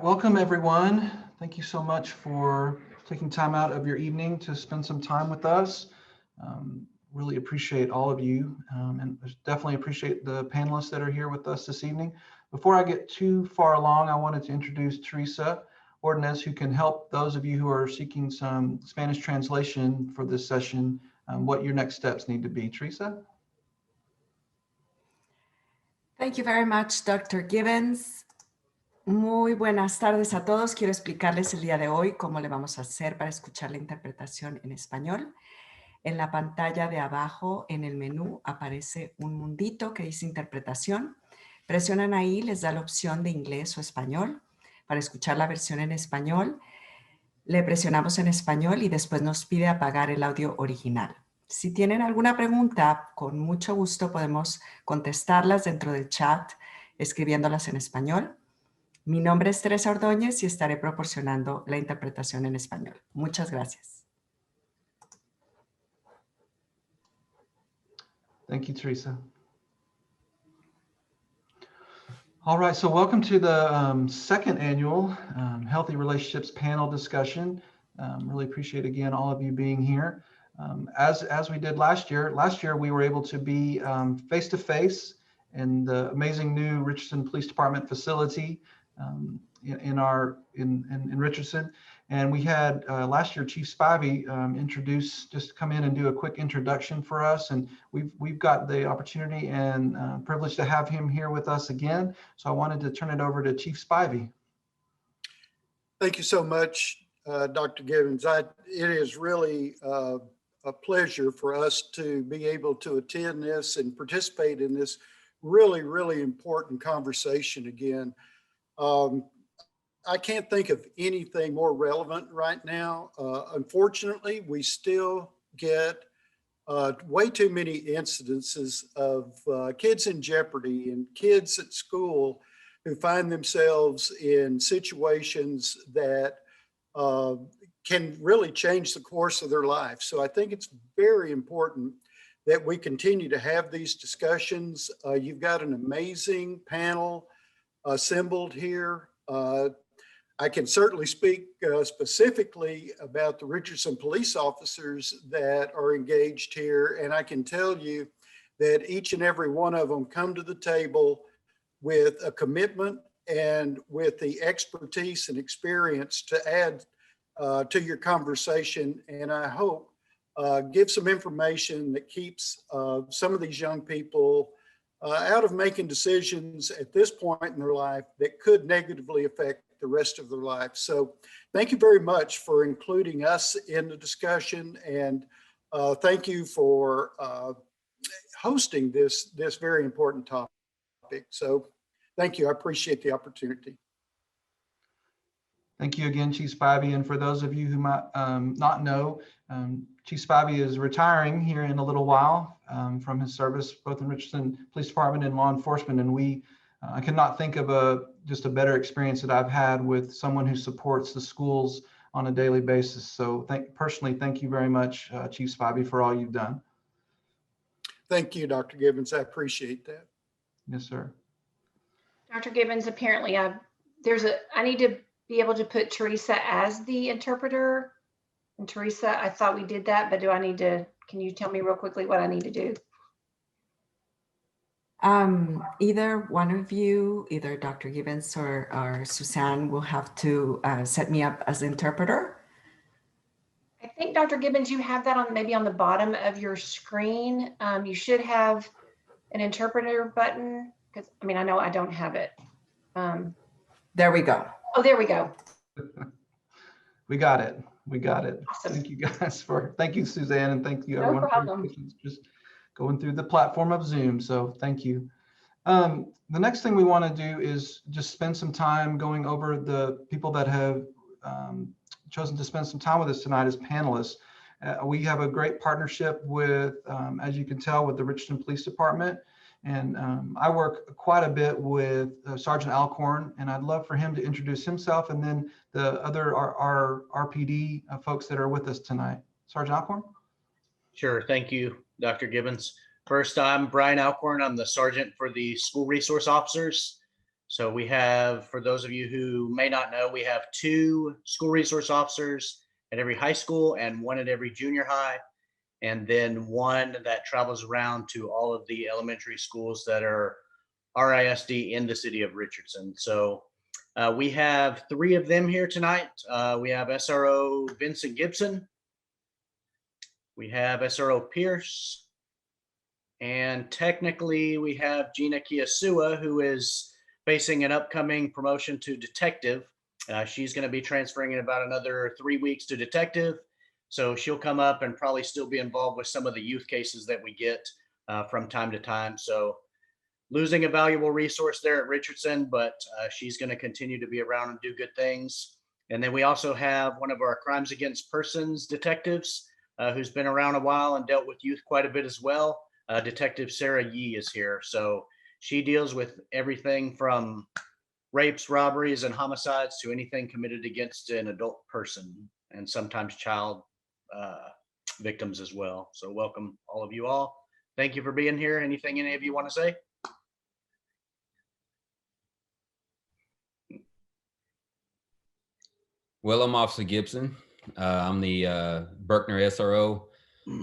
Welcome everyone. Thank you so much for taking time out of your evening to spend some time with us. Really appreciate all of you and definitely appreciate the panelists that are here with us this evening. Before I get too far along, I wanted to introduce Teresa Ordonez, who can help those of you who are seeking some Spanish translation for this session, what your next steps need to be. Teresa? Thank you very much, Dr. Gibbons. Muy buenas tardes a todos. Quiero explicarles el día de hoy cómo le vamos a hacer para escuchar la interpretación en español. En la pantalla de abajo, en el menú, aparece un mundito que dice interpretación. Presionan ahí, les da la opción de inglés o español. Para escuchar la versión en español, le presionamos en español y después nos pide apagar el audio original. Si tienen alguna pregunta, con mucho gusto podemos contestarlas dentro del chat, escribiéndolas en español. Mi nombre es Teresa Ordonez y estaré proporcionando la interpretación en español. Muchas gracias. Thank you, Teresa. All right, so welcome to the second annual Healthy Relationships panel discussion. Really appreciate again all of you being here. As we did last year we were able to be face-to-face in the amazing new Richardson Police Department facility in Richardson, and we had last year Chief Spivey just come in and do a quick introduction for us, and we've got the opportunity and privilege to have him here with us again. So I wanted to turn it over to Chief Spivey. Thank you so much, Dr. Gibbons. It is really a pleasure for us to be able to attend this and participate in this really, really important conversation again. I can't think of anything more relevant right now. Unfortunately, we still get way too many incidences of kids in jeopardy and kids at school who find themselves in situations that can really change the course of their life. So I think it's very important that we continue to have these discussions. You've got an amazing panel assembled here. I can certainly speak specifically about the Richardson police officers that are engaged here, and I can tell you that each and every one of them come to the table with a commitment and with the expertise and experience to add to your conversation, and I hope give some information that keeps some of these young people out of making decisions at this point in their life that could negatively affect the rest of their life. So thank you very much for including us in the discussion, and thank you for hosting this very important topic. So thank you. I appreciate the opportunity. Thank you again, Chief Spivey. And for those of you who might not know, Chief Spivey is retiring here in a little while from his service, both in Richardson Police Department and law enforcement. And I cannot think of just a better experience that I've had with someone who supports the schools on a daily basis. So personally, thank you very much, Chief Spivey, for all you've done. Thank you, Dr. Gibbons. I appreciate that. Yes, sir. Dr. Gibbons, apparently I need to be able to put Teresa as the interpreter. And Teresa, I thought we did that, but can you tell me real quickly what I need to do? Either one of you, either Dr. Gibbons or Suzanne, will have to set me up as interpreter. I think, Dr. Gibbons, you have that maybe on the bottom of your screen. You should have an interpreter button, because I know I don't have it. There we go. Oh, there we go. We got it. We got it. Awesome. Thank you guys thank you, Suzanne, and thank you no everyone problem. for just going through the platform of Zoom. So thank you. The next thing we want to do is just spend some time going over the people that have chosen to spend some time with us tonight as panelists. We have a great partnership with, as you can tell, with the Richardson Police Department. And I work quite a bit with Sergeant Alcorn, and I'd love for him to introduce himself and then the other our RPD folks that are with us tonight. Sergeant Alcorn? Sure, thank you, Dr. Gibbons. First, I'm Brian Alcorn. I'm the sergeant for the school resource officers. So we have, for those of you who may not know, we have 2 school resource officers at every high school and 1 at every junior high, and then 1 that travels around to all of the elementary schools that are RISD in the city of Richardson. So we have 3 of them here tonight. We have SRO Vincent Gibson, we have SRO Pierce, and technically we have Gina Quasua, who is facing an upcoming promotion to detective. She's going to be transferring in about another 3 weeks to detective. So she'll come up and probably still be involved with some of the youth cases that we get from time to time. So losing a valuable resource there at Richardson, but she's going to continue to be around and do good things. And then we also have one of our crimes against persons detectives who's been around a while and dealt with youth quite a bit as well. Detective Sarah Yee is here. So she deals with everything from rapes, robberies, and homicides to anything committed against an adult person, and sometimes child victims as well. So welcome all of you all. Thank you for being here. Anything any of you want to say? Well, I'm Officer Gibson. I'm the Berkner SRO.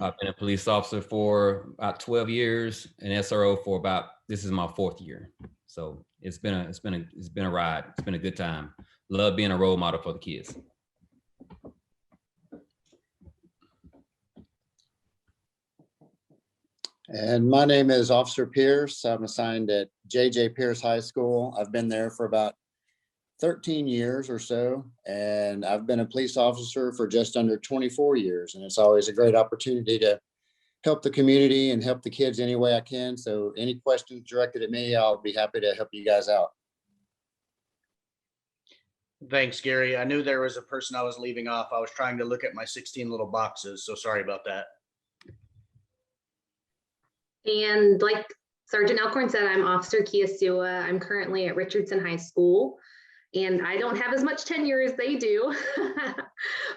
I've been a police officer for about 12 years, and SRO for about, this is my 4th year. So it's been a ride. It's been a good time. Love being a role model for the kids. And my name is Officer Pierce. I'm assigned at J.J. Pierce High School. I've been there for about 13 years or so, and I've been a police officer for just under 24 years. And it's always a great opportunity to help the community and help the kids any way I can. So any questions directed at me, I'll be happy to help you guys out. Thanks, Gary. I knew there was a person I was leaving off. I was trying to look at my 16 little boxes, so sorry about that. And like Sergeant Alcorn said, I'm Officer Quasua. I'm currently at Richardson High School, and I don't have as much tenure as they do.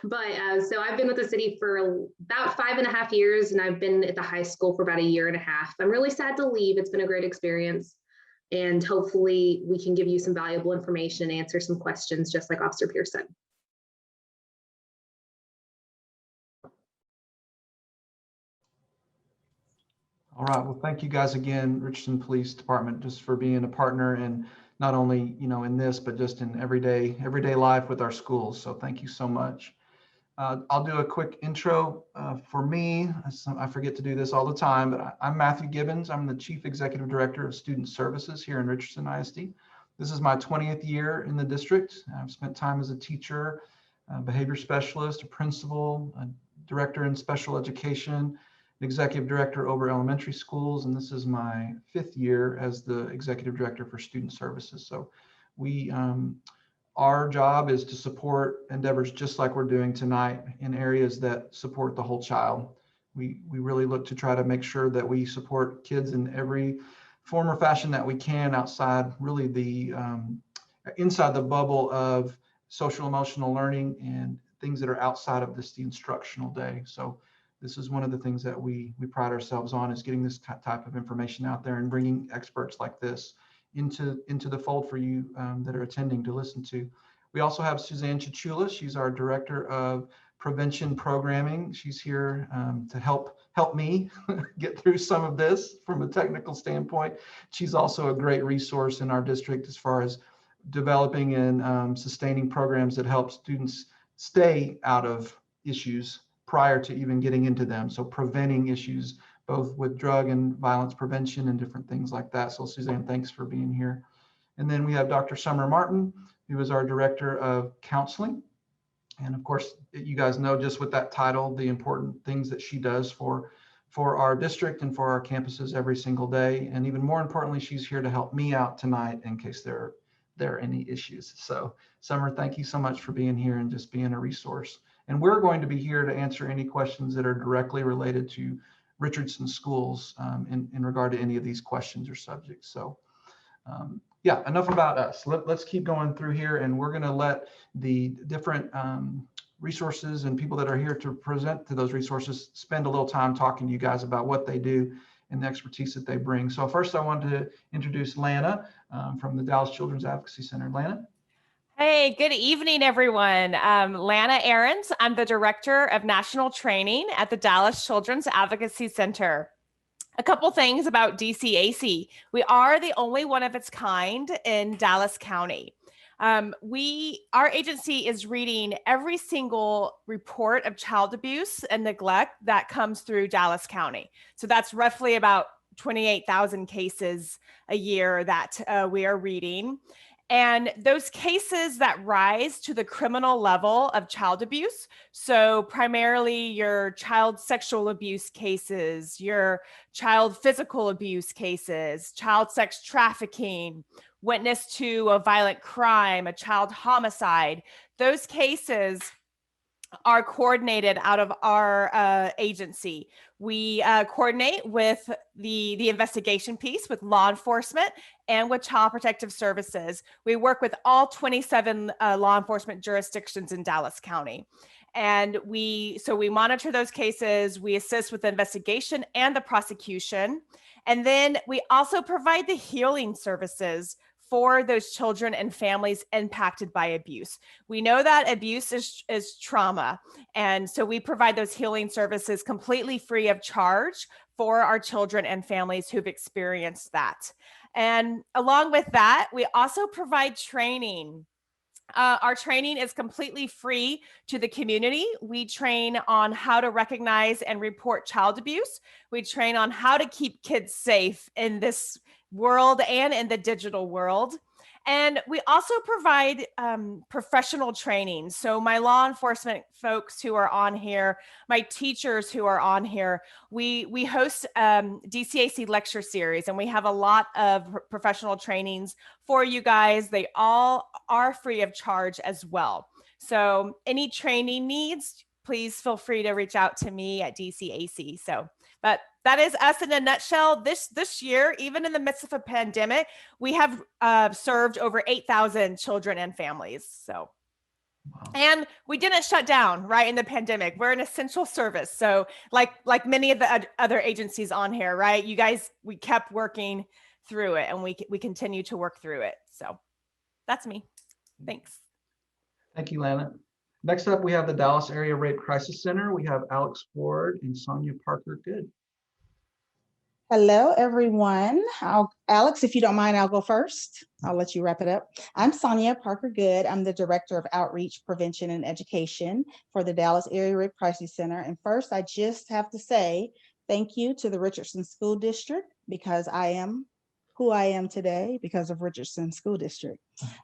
But so I've been with the city for about 5.5 years, and I've been at the high school for about 1.5 years. I'm really sad to leave. It's been a great experience, and hopefully we can give you some valuable information and answer some questions just like Officer Pierce said. All right. Well, thank you guys again, Richardson Police Department, just for being a partner, and not only, in this, but just in everyday life with our schools. So thank you so much. I'll do a quick intro for me. I forget to do this all the time, but I'm Matthew Gibbins. I'm the Chief Executive Director of Student Services here in Richardson ISD. This is my 20th year in the district. I've spent time as a teacher, a behavior specialist, a principal, a director in special education, executive director over elementary schools, and this is my 5th year as the executive director for student services. So our job is to support endeavors just like we're doing tonight in areas that support the whole child. We really look to try to make sure that we support kids in every form or fashion that we can outside really the inside the bubble of social emotional learning and things that are outside of the instructional day. So this is one of the things that we pride ourselves on, is getting this type of information out there and bringing experts like this into the fold for you that are attending to listen to. We also have Suzanne Chichula. She's our Director of Prevention Programming. She's here to help me get through some of this from a technical standpoint. She's also a great resource in our district as far as developing and sustaining programs that help students stay out of issues prior to even getting into them. So preventing issues, both with drug and violence prevention and different things like that. So Suzanne, thanks for being here. And then we have Dr. Summer Martin, who is our Director of Counseling. And of course, you guys know just with that title, the important things that she does for our district and for our campuses every single day. And even more importantly, she's here to help me out tonight in case there are any issues. So Summer, thank you so much for being here and just being a resource. And we're going to be here to answer any questions that are directly related to Richardson schools in regard to any of these questions or subjects. So yeah, enough about us. Let's keep going through here, and we're going to let the different resources and people that are here to present to those resources spend a little time talking to you guys about what they do and the expertise that they bring. So first I wanted to introduce Lana. from the Dallas Children's Advocacy Center. Lana? Hey, good evening, everyone. Lana Ahrens. I'm the Director of National Training at the Dallas Children's Advocacy Center. A couple things about DCAC. We are the only one of its kind in Dallas County. Our agency is reading every single report of child abuse and neglect that comes through Dallas County. So that's roughly about 28,000 cases a year that we are reading. And those cases that rise to the criminal level of child abuse, so primarily your child sexual abuse cases, your child physical abuse cases, child sex trafficking, witness to a violent crime, a child homicide, those cases are coordinated out of our agency. We coordinate with the investigation piece with law enforcement and with Child Protective Services. We work with all 27 law enforcement jurisdictions in Dallas County. And we monitor those cases, we assist with the investigation and the prosecution. And then we also provide the healing services for those children and families impacted by abuse. We know that abuse is trauma. And so we provide those healing services completely free of charge for our children and families who've experienced that. And along with that, we also provide training. Our training is completely free to the community. We train on how to recognize and report child abuse. We train on how to keep kids safe in this world and in the digital world. And we also provide professional training. So my law enforcement folks who are on here, my teachers who are on here, we host DCAC lecture series, and we have a lot of professional trainings for you guys. They all are free of charge as well. So any training needs, please feel free to reach out to me at DCAC. But that is us in a nutshell. This year, even in the midst of a pandemic, we have served over 8,000 children and families. So, wow. And we didn't shut down right in the pandemic. We're an essential service. So like many of the other agencies on here, right? You guys, we kept working through it, and we continue to work through it. So that's me. Thanks. Thank you, Lana. Next up, we have the Dallas Area Rape Crisis Center. We have Alex Ford and Sonya Parker-Goode. Hello, everyone. Alex, if you don't mind, I'll go first. I'll let you wrap it up. I'm Sonya Parker-Goode. I'm the Director of Outreach, Prevention, and Education for the Dallas Area Rape Crisis Center. And first, I just have to say thank you to the Richardson School District, because I am who I am today because of Richardson School District.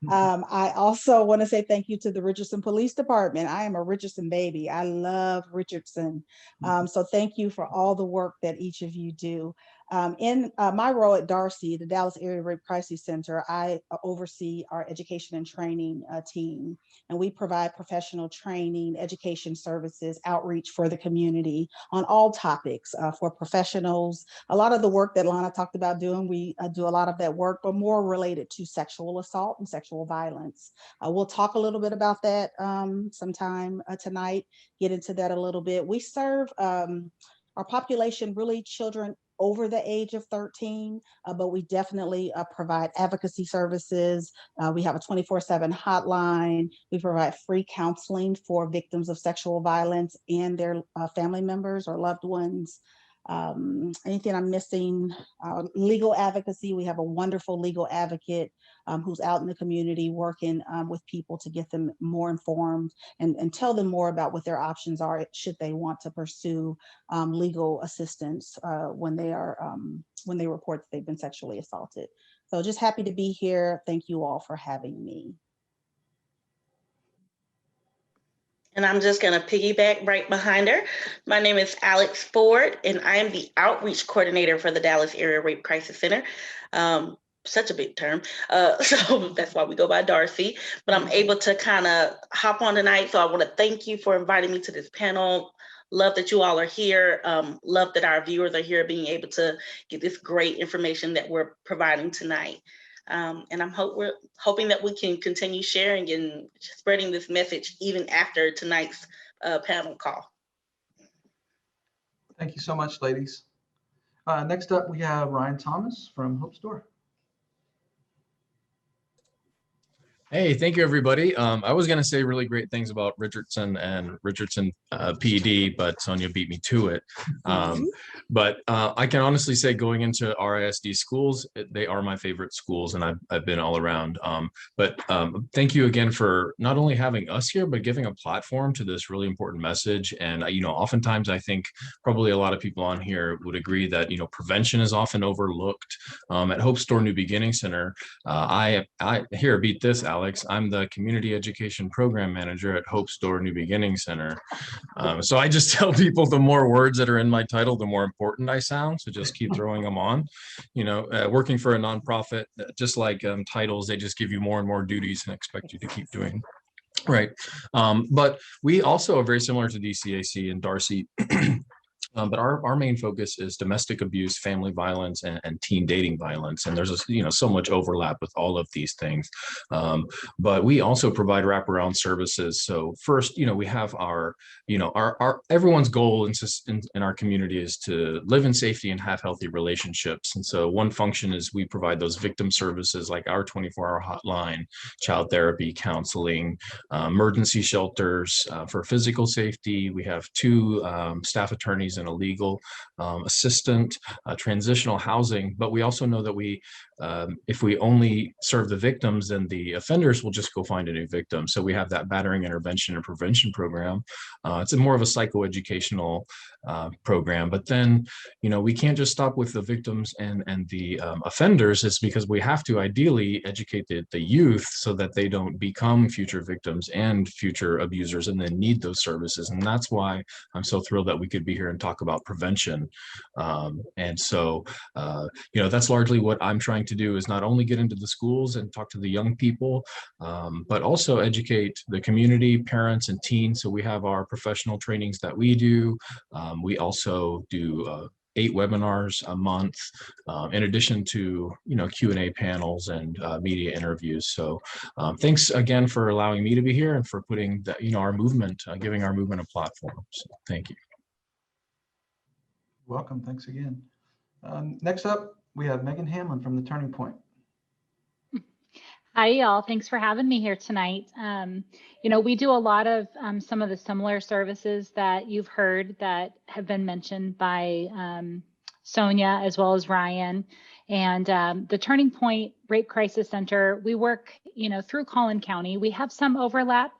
I also want to say thank you to the Richardson Police Department. I am a Richardson baby. I love Richardson. So thank you for all the work that each of you do. In my role at Darcy, the Dallas Area Rape Crisis Center, I oversee our education and training team, and we provide professional training, education services, outreach for the community on all topics for professionals. A lot of the work that Lana talked about doing, we do a lot of that work, but more related to sexual assault and sexual violence. We'll talk a little bit about that sometime tonight, get into that a little bit. We serve our population, really children over the age of 13, but we definitely provide advocacy services. We have a 24/7 hotline. We provide free counseling for victims of sexual violence and their family members or loved ones. Anything I'm missing? Legal advocacy. We have a wonderful legal advocate who's out in the community working with people to get them more informed and tell them more about what their options are should they want to pursue legal assistance when they report that they've been sexually assaulted. So just happy to be here. Thank you all for having me. And I'm just going to piggyback right behind her. My name is Alex Ford, and I am the outreach coordinator for the Dallas Area Rape Crisis Center. Such a big term. So that's why we go by Darcy. But I'm able to kind of hop on tonight. So I want to thank you for inviting me to this panel. Love that you all are here. Love that our viewers are here being able to get this great information that we're providing tonight. And we're hoping that we can continue sharing and spreading this message even after tonight's panel call. Thank you so much, ladies. Next up, we have Ryan Thomas from Hope's Door. Hey, thank you, everybody. I was going to say really great things about Richardson and Richardson PD, but Sonya beat me to it. But I can honestly say going into RISD schools, they are my favorite schools, and I've been all around. But thank you again for not only having us here, but giving a platform to this really important message. And, oftentimes I think probably a lot of people on here would agree that, prevention is often overlooked. At Hope Store New Beginning Center, I here, beat this, Alex. I'm the Community Education Program Manager at Hope Store New Beginning Center. So I just tell people the more words that are in my title, the more important I sound. So just keep throwing them on. Working for a nonprofit, just like titles, they just give you more and more duties and expect you to keep doing. Right. But we also are very similar to DCAC and Darcy. But our main focus is domestic abuse, family violence, and teen dating violence. And there's so much overlap with all of these things. But we also provide wraparound services. So first, we have our everyone's goal in our community is to live in safety and have healthy relationships. And so one function is we provide those victim services like our 24-hour hotline, child therapy, counseling, emergency shelters for physical safety. We have 2 staff attorneys and a legal assistant, transitional housing. But we also know that if we only serve the victims, then the offenders will just go find a new victim. So we have that battering intervention and prevention program. It's more of a psychoeducational program. But then, we can't just stop with the victims and the offenders. It's because we have to ideally educate the youth so that they don't become future victims and future abusers and then need those services. And that's why I'm so thrilled that we could be here and talk about prevention. And so, that's largely what I'm trying to do, is not only get into the schools and talk to the young people, but also educate the community, parents, and teens. So we have our professional trainings that we do. We also do 8 webinars a month, in addition to, Q&A panels and media interviews. So thanks again for allowing me to be here and for putting our movement, giving our movement a platform. So thank you. Welcome. Thanks again. Next up, we have Megan Hamlin from the Turning Point. Hi, y'all. Thanks for having me here tonight. We do a lot of some of the similar services that you've heard that have been mentioned by Sonya as well as Ryan. And the Turning Point Rape Crisis Center, we work, through Collin County. We have some overlap.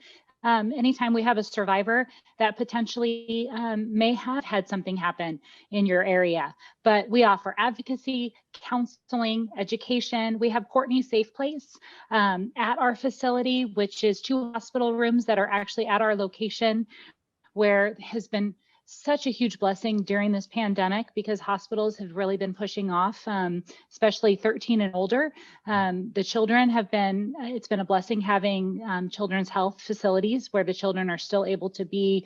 Anytime we have a survivor that potentially may have had something happen in your area, but we offer advocacy, counseling, education. We have Courtney Safe Place at our facility, which is 2 hospital rooms that are actually at our location, where has been such a huge blessing during this pandemic, because hospitals have really been pushing off, especially 13 and older. The children it's been a blessing having children's health facilities where the children are still able to be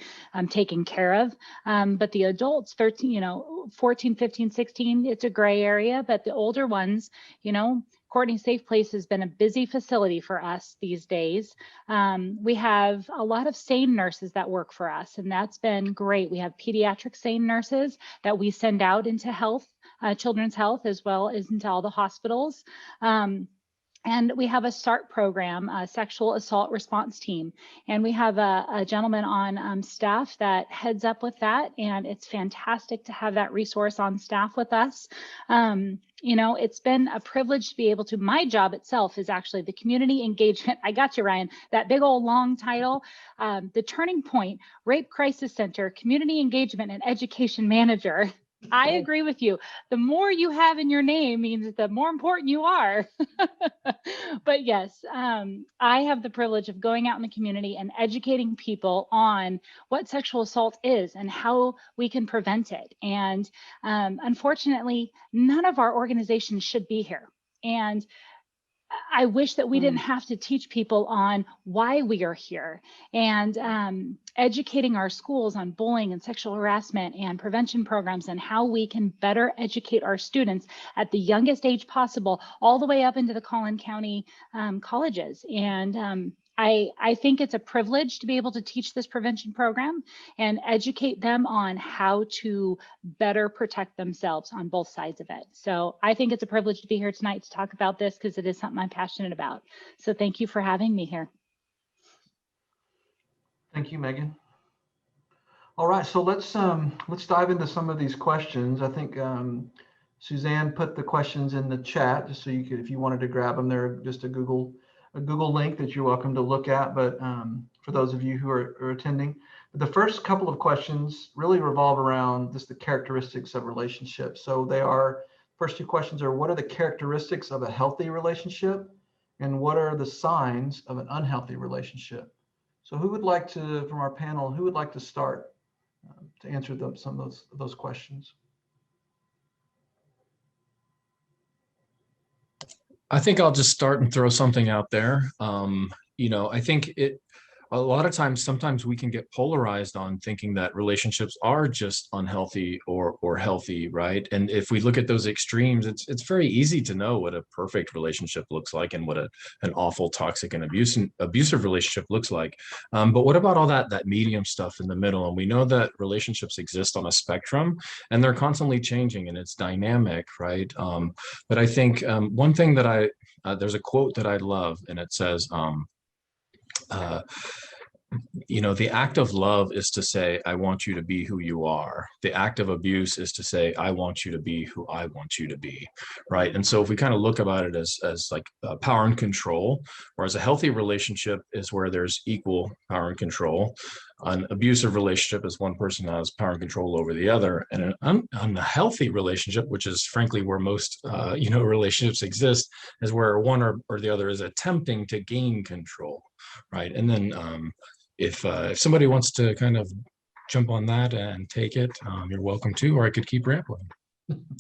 taken care of. But the adults, 14, 15, 16, it's a gray area, but the older ones, Courtney Safe Place has been a busy facility for us these days. We have a lot of SANE nurses that work for us, and that's been great. We have pediatric SANE nurses that we send out into health, children's health, as well as into all the hospitals. And we have a SART program, a sexual assault response team. And we have a gentleman on staff that heads up with that. And it's fantastic to have that resource on staff with us. It's been a privilege to be able to, my job itself is actually the community engagement. I got you, Ryan, that big old long title, the Turning Point Rape Crisis Center, Community Engagement and Education Manager. I agree with you. The more you have in your name means the more important you are. But yes, I have the privilege of going out in the community and educating people on what sexual assault is and how we can prevent it. And unfortunately, none of our organizations should be here. And I wish that we didn't have to teach people on why we are here, and educating our schools on bullying and sexual harassment and prevention programs and how we can better educate our students at the youngest age possible, all the way up into the Collin County colleges. And I think it's a privilege to be able to teach this prevention program and educate them on how to better protect themselves on both sides of it. So I think it's a privilege to be here tonight to talk about this because it is something I'm passionate about. So thank you for having me here. Thank you, Megan. All right, so let's dive into some of these questions. I think Suzanne put the questions in the chat just so you could, if you wanted to grab them, they're just a Google link that you're welcome to look at. But for those of you who are attending, the first couple of questions really revolve around just the characteristics of relationships. So first two questions are, what are the characteristics of a healthy relationship? And what are the signs of an unhealthy relationship? So who would like to, from our panel, who would like to start to answer some of those questions? I think I'll just start and throw something out there. I think a lot of times, sometimes we can get polarized on thinking that relationships are just unhealthy or healthy, right? And if we look at those extremes, it's very easy to know what a perfect relationship looks like and what an awful, toxic, and abusive relationship looks like. But what about all that medium stuff in the middle? And we know that relationships exist on a spectrum, and they're constantly changing, and it's dynamic, right? But I think one thing that there's a quote that I love, and it says, the act of love is to say, I want you to be who you are. The act of abuse is to say, I want you to be who I want you to be, right? And so if we kind of look about it as like power and control, whereas a healthy relationship is where there's equal power and control. An abusive relationship is one person has power and control over the other. And an unhealthy relationship, which is frankly where most relationships exist, is where one or the other is attempting to gain control, right? And then if somebody wants to kind of jump on that and take it, you're welcome to, or I could keep rambling.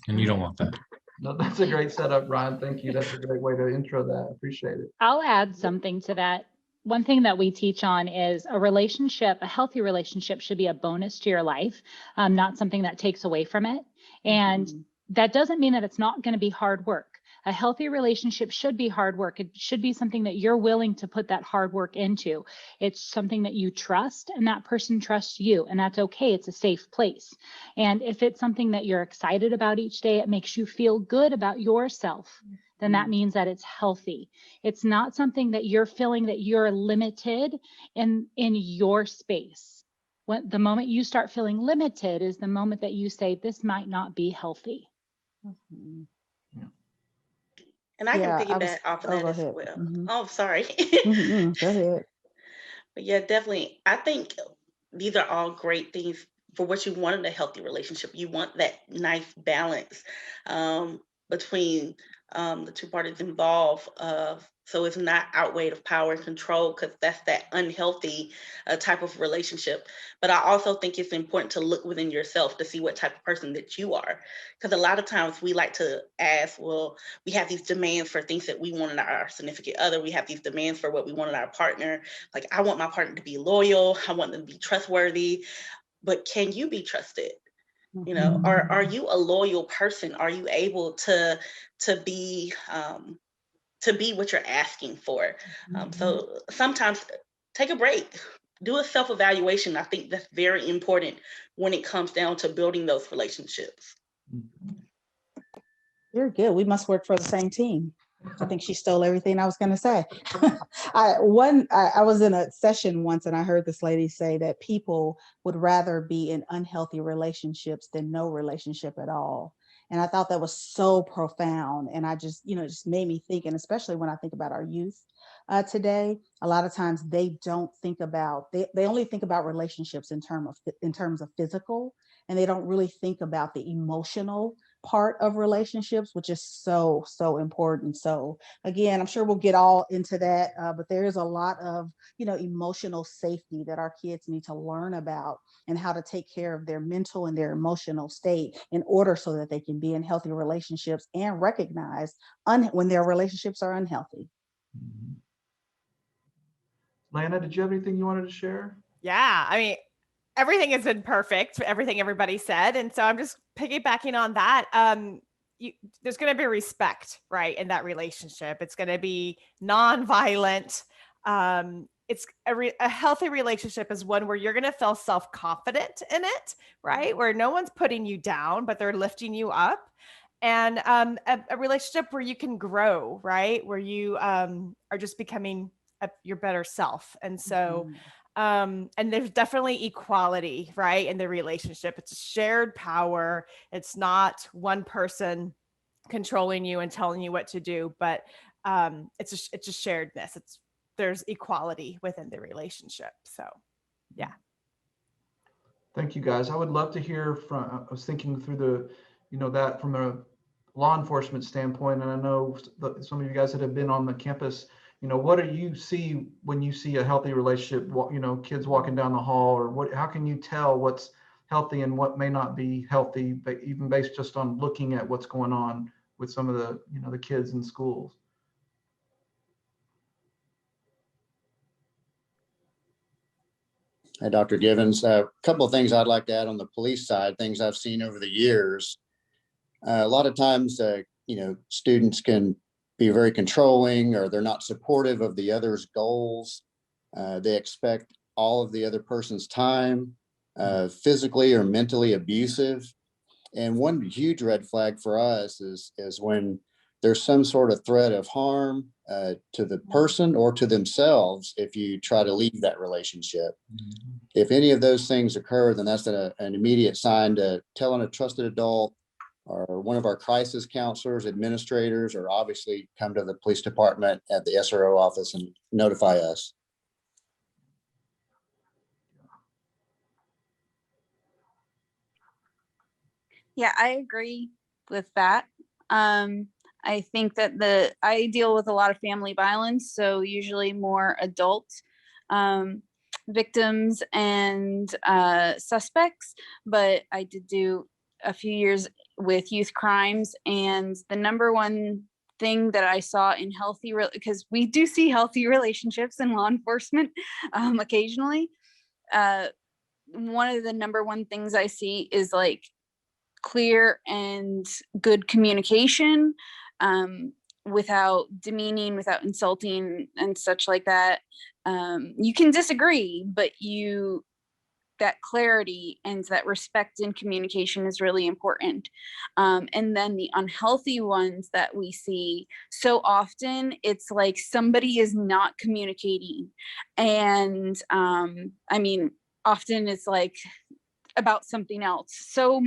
And you don't want that. No, that's a great setup, Ryan. Thank you. That's a great way to intro that. Appreciate it. I'll add something to that. One thing that we teach on is a healthy relationship should be a bonus to your life, not something that takes away from it. And that doesn't mean that it's not going to be hard work. A healthy relationship should be hard work. It should be something that you're willing to put that hard work into. It's something that you trust and that person trusts you, and that's okay. It's a safe place. And if it's something that you're excited about each day, it makes you feel good about yourself, then that means that it's healthy. It's not something that you're feeling that you're limited in your space. When the moment you start feeling limited is the moment that you say, this might not be healthy. And I can piggyback off of that as well. Oh, sorry. Go ahead. But yeah, definitely. I think these are all great things for what you want in a healthy relationship. You want that nice balance between the two parties involved. So it's not outweighed of power and control, because that's that unhealthy type of relationship. But I also think it's important to look within yourself to see what type of person that you are. Because a lot of times we like to ask, well, we have these demands for things that we want in our significant other. We have these demands for what we want in our partner. Like, I want my partner to be loyal. I want them to be trustworthy. But can you be trusted? You know, are you a loyal person? Are you able to be what you're asking for? So sometimes take a break, do a self-evaluation. I think that's very important when it comes down to building those relationships. You're good. We must work for the same team. I think she stole everything I was going to say. I was in a session once and I heard this lady say that people would rather be in unhealthy relationships than no relationship at all. And I thought that was so profound. And I just, just made me think, and especially when I think about our youth today, a lot of times they don't think about, they only think about relationships in terms of physical, and they don't really think about the emotional part of relationships, which is so important. So again, I'm sure we'll get all into that, but there is a lot of emotional safety that our kids need to learn about, and how to take care of their mental and their emotional state in order so that they can be in healthy relationships and recognize when their relationships are unhealthy. Lana, did you have anything you wanted to share? Yeah, I mean, everything has been perfect, everything everybody said. And so I'm just piggybacking on that. There's going to be respect, right, in that relationship. It's going to be nonviolent. It's a healthy relationship is one where you're going to feel self-confident in it, right? Where no one's putting you down, but they're lifting you up. And a relationship where you can grow, right? Where you are just becoming your better self. And so, and there's definitely equality, right? In the relationship, it's a shared power. It's not one person controlling you and telling you what to do, but it's a sharedness. There's equality within the relationship. So, yeah. Thank you, guys. I would love to hear from, I was thinking through the, that from a law enforcement standpoint, and I know some of you guys that have been on the campus, what do you see when you see a healthy relationship, kids walking down the hall, or how can you tell what's healthy and what may not be healthy, but even based just on looking at what's going on with some of the, the kids in schools? Hey, Dr. Gibbons, a couple of things I'd like to add on the police side, things I've seen over the years. A lot of times, students can be very controlling, or they're not supportive of the other's goals. They expect all of the other person's time, physically or mentally abusive. And one huge red flag for us is when there's some sort of threat of harm to the person or to themselves if you try to leave that relationship. Mm-hmm. If any of those things occur, then that's an immediate sign to tell a trusted adult or one of our crisis counselors, administrators, or obviously come to the police department at the SRO office and notify us. Yeah, I agree with that. I think that I deal with a lot of family violence, so usually more adult victims and suspects, but I did do a few years with youth crimes, and the number one thing that I saw in because we do see healthy relationships in law enforcement occasionally, one of the number one things I see is like clear and good communication, without demeaning, without insulting and such like that. You can disagree, but that clarity and that respect in communication is really important. And then the unhealthy ones that we see so often, it's like somebody is not communicating. And often it's like about something else. So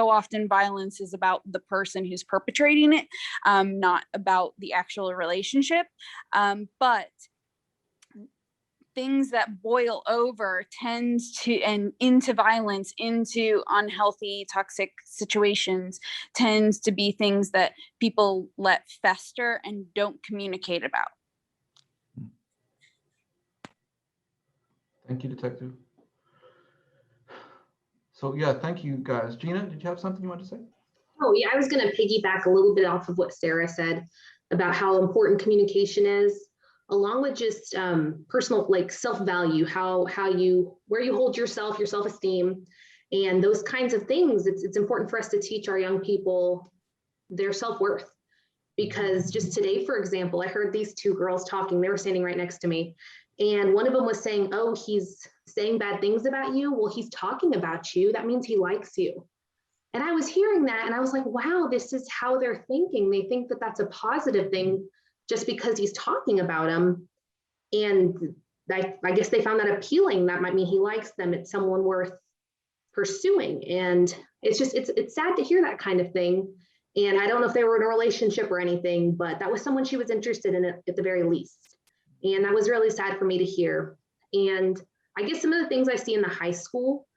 often violence is about the person who's perpetrating it, not about the actual relationship. But things that boil over into violence, into unhealthy, toxic situations, tends to be things that people let fester and don't communicate about. Thank you, Detective. So yeah, thank you guys. Gina, did you have something you wanted to say? Oh yeah, I was going to piggyback a little bit off of what Sarah said about how important communication is, along with just personal, like self-value, where you hold yourself, your self-esteem, and those kinds of things. It's important for us to teach our young people their self-worth, because just today, for example, I heard these two girls talking. They were standing right next to me, and one of them was saying, "Oh, he's saying bad things about you." Well, he's talking about you. That means he likes you. And I was hearing that and I was like, wow, this is how they're thinking. They think that that's a positive thing just because he's talking about them. And I guess they found that appealing. That might mean he likes them. It's someone worth pursuing. And it's sad to hear that kind of thing. And I don't know if they were in a relationship or anything, but that was someone she was interested in at the very least. And that was really sad for me to hear. And I guess some of the things I see in the high school,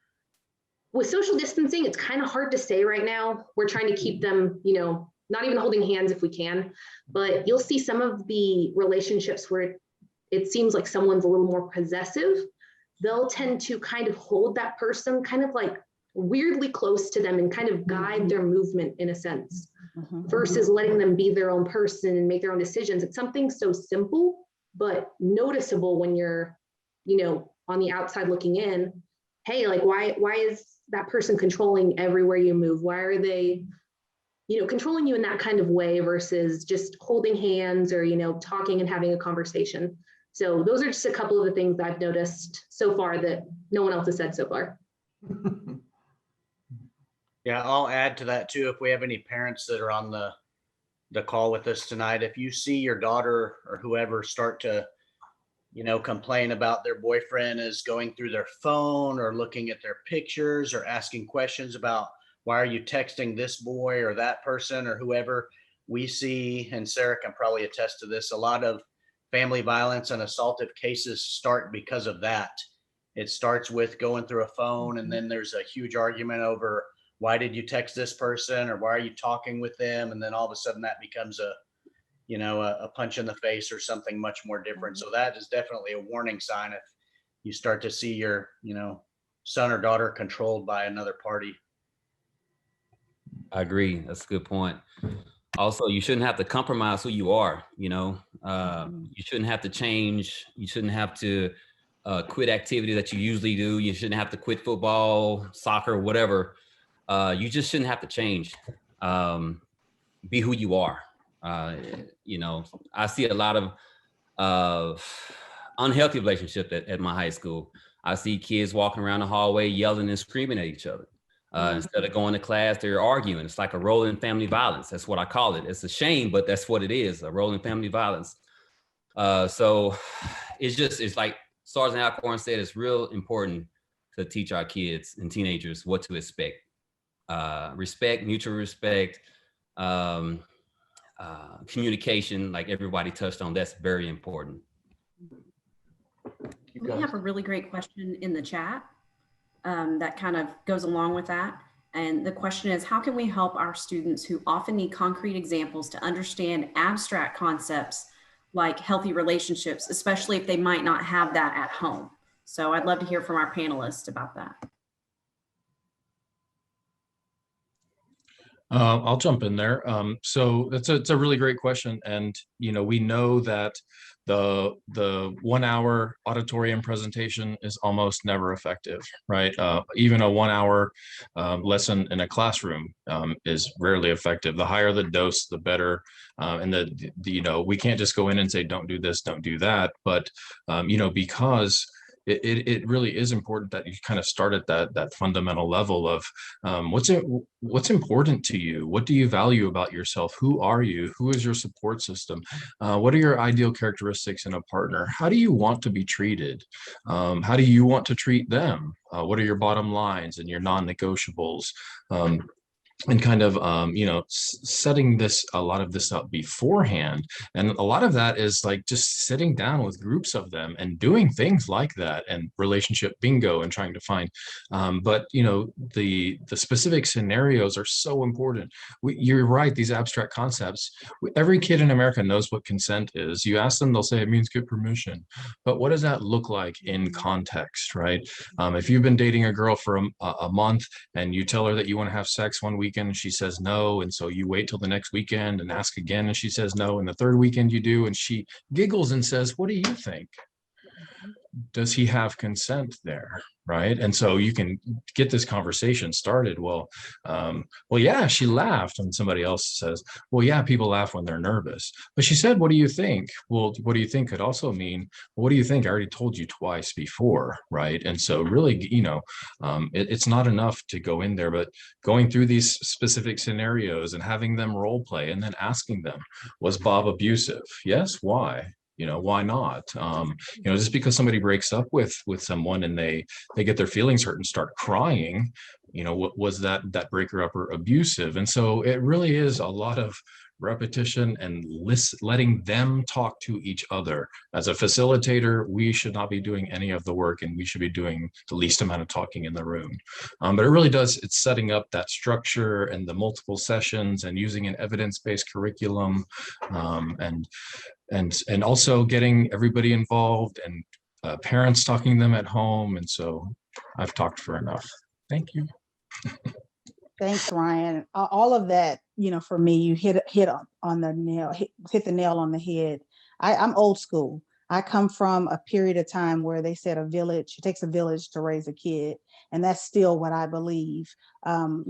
with social distancing, it's kind of hard to say right now. We're trying to keep them, not even holding hands if we can, but you'll see some of the relationships where it seems like someone's a little more possessive. They'll tend to kind of hold that person kind of like weirdly close to them and kind of guide their movement in a sense, versus letting them be their own person and make their own decisions. It's something so simple, but noticeable when you're, on the outside looking in. Hey, like why is that person controlling everywhere you move? Why are they, controlling you in that kind of way versus just holding hands or, talking and having a conversation? So those are just a couple of the things I've noticed so far that no one else has said so far. Yeah, I'll add to that too. If we have any parents that are on the call with us tonight, if you see your daughter or whoever start to, complain about their boyfriend is going through their phone or looking at their pictures or asking questions about why are you texting this boy or that person or whoever, we see, and Sarah can probably attest to this, a lot of family violence and assaultive cases start because of that. It starts with going through a phone, and then there's a huge argument over why did you text this person or why are you talking with them? And then all of a sudden that becomes a punch in the face or something much more different. So that is definitely a warning sign if you start to see your, son or daughter controlled by another party. I agree. That's a good point. Also, you shouldn't have to compromise who you are. You shouldn't have to change. You shouldn't have to quit activity that you usually do. You shouldn't have to quit football, soccer, whatever. You just shouldn't have to change. Be who you are. I see a lot of unhealthy relationships at my high school. I see kids walking around the hallway yelling and screaming at each other. Instead of going to class, they're arguing. It's like a rolling family violence. That's what I call it. It's a shame, but that's what it is, a rolling family violence. So it's like Sergeant Alcorn said, it's real important to teach our kids and teenagers what to expect. Respect, mutual respect, communication, like everybody touched on, that's very important. We have a really great question in the chat that kind of goes along with that. And the question is, how can we help our students who often need concrete examples to understand abstract concepts like healthy relationships, especially if they might not have that at home? So I'd love to hear from our panelists about that. I'll jump in there. So it's a really great question. And, we know that the 1 hour auditorium presentation is almost never effective, right? Even a 1 hour lesson in a classroom is rarely effective. The higher the dose, the better. And we can't just go in and say, don't do this, don't do that. But, because it really is important that you kind of start at that fundamental level of what's important to you? What do you value about yourself? Who are you? Who is your support system? What are your ideal characteristics in a partner? How do you want to be treated? How do you want to treat them? What are your bottom lines and your non-negotiables? And kind of, setting a lot of this up beforehand. And a lot of that is like just sitting down with groups of them and doing things like that and relationship bingo and trying to find. But, the specific scenarios are so important. You're right, these abstract concepts, every kid in America knows what consent is. You ask them, they'll say it means get permission. But what does that look like in context, right? If you've been dating a girl for a month and you tell her that you want to have sex one weekend and she says no, and so you wait till the next weekend and ask again and she says no, and the third weekend you do and she giggles and says, what do you think? Does he have consent there, right? And so you can get this conversation started. Well, yeah, she laughed. And somebody else says, well, yeah, people laugh when they're nervous. But she said, what do you think? Well, what do you think could also mean, what do you think? I already told you twice before, right? And so really, it's not enough to go in there, but going through these specific scenarios and having them role play and then asking them, was Bob abusive? Yes, why? Why not? Just because somebody breaks up with someone and they get their feelings hurt and start crying, what was that breaker upper abusive? And so it really is a lot of repetition and letting them talk to each other. As a facilitator, we should not be doing any of the work and we should be doing the least amount of talking in the room. But it really does, it's setting up that structure and the multiple sessions and using an evidence-based curriculum, and also getting everybody involved and parents talking to them at home. And so I've talked for enough. Thank you. Thanks, Ryan. All of that, for me, you hit on the nail, hit the nail on the head. I'm old school. I come from a period of time where they said it takes a village to raise a kid. And that's still what I believe. When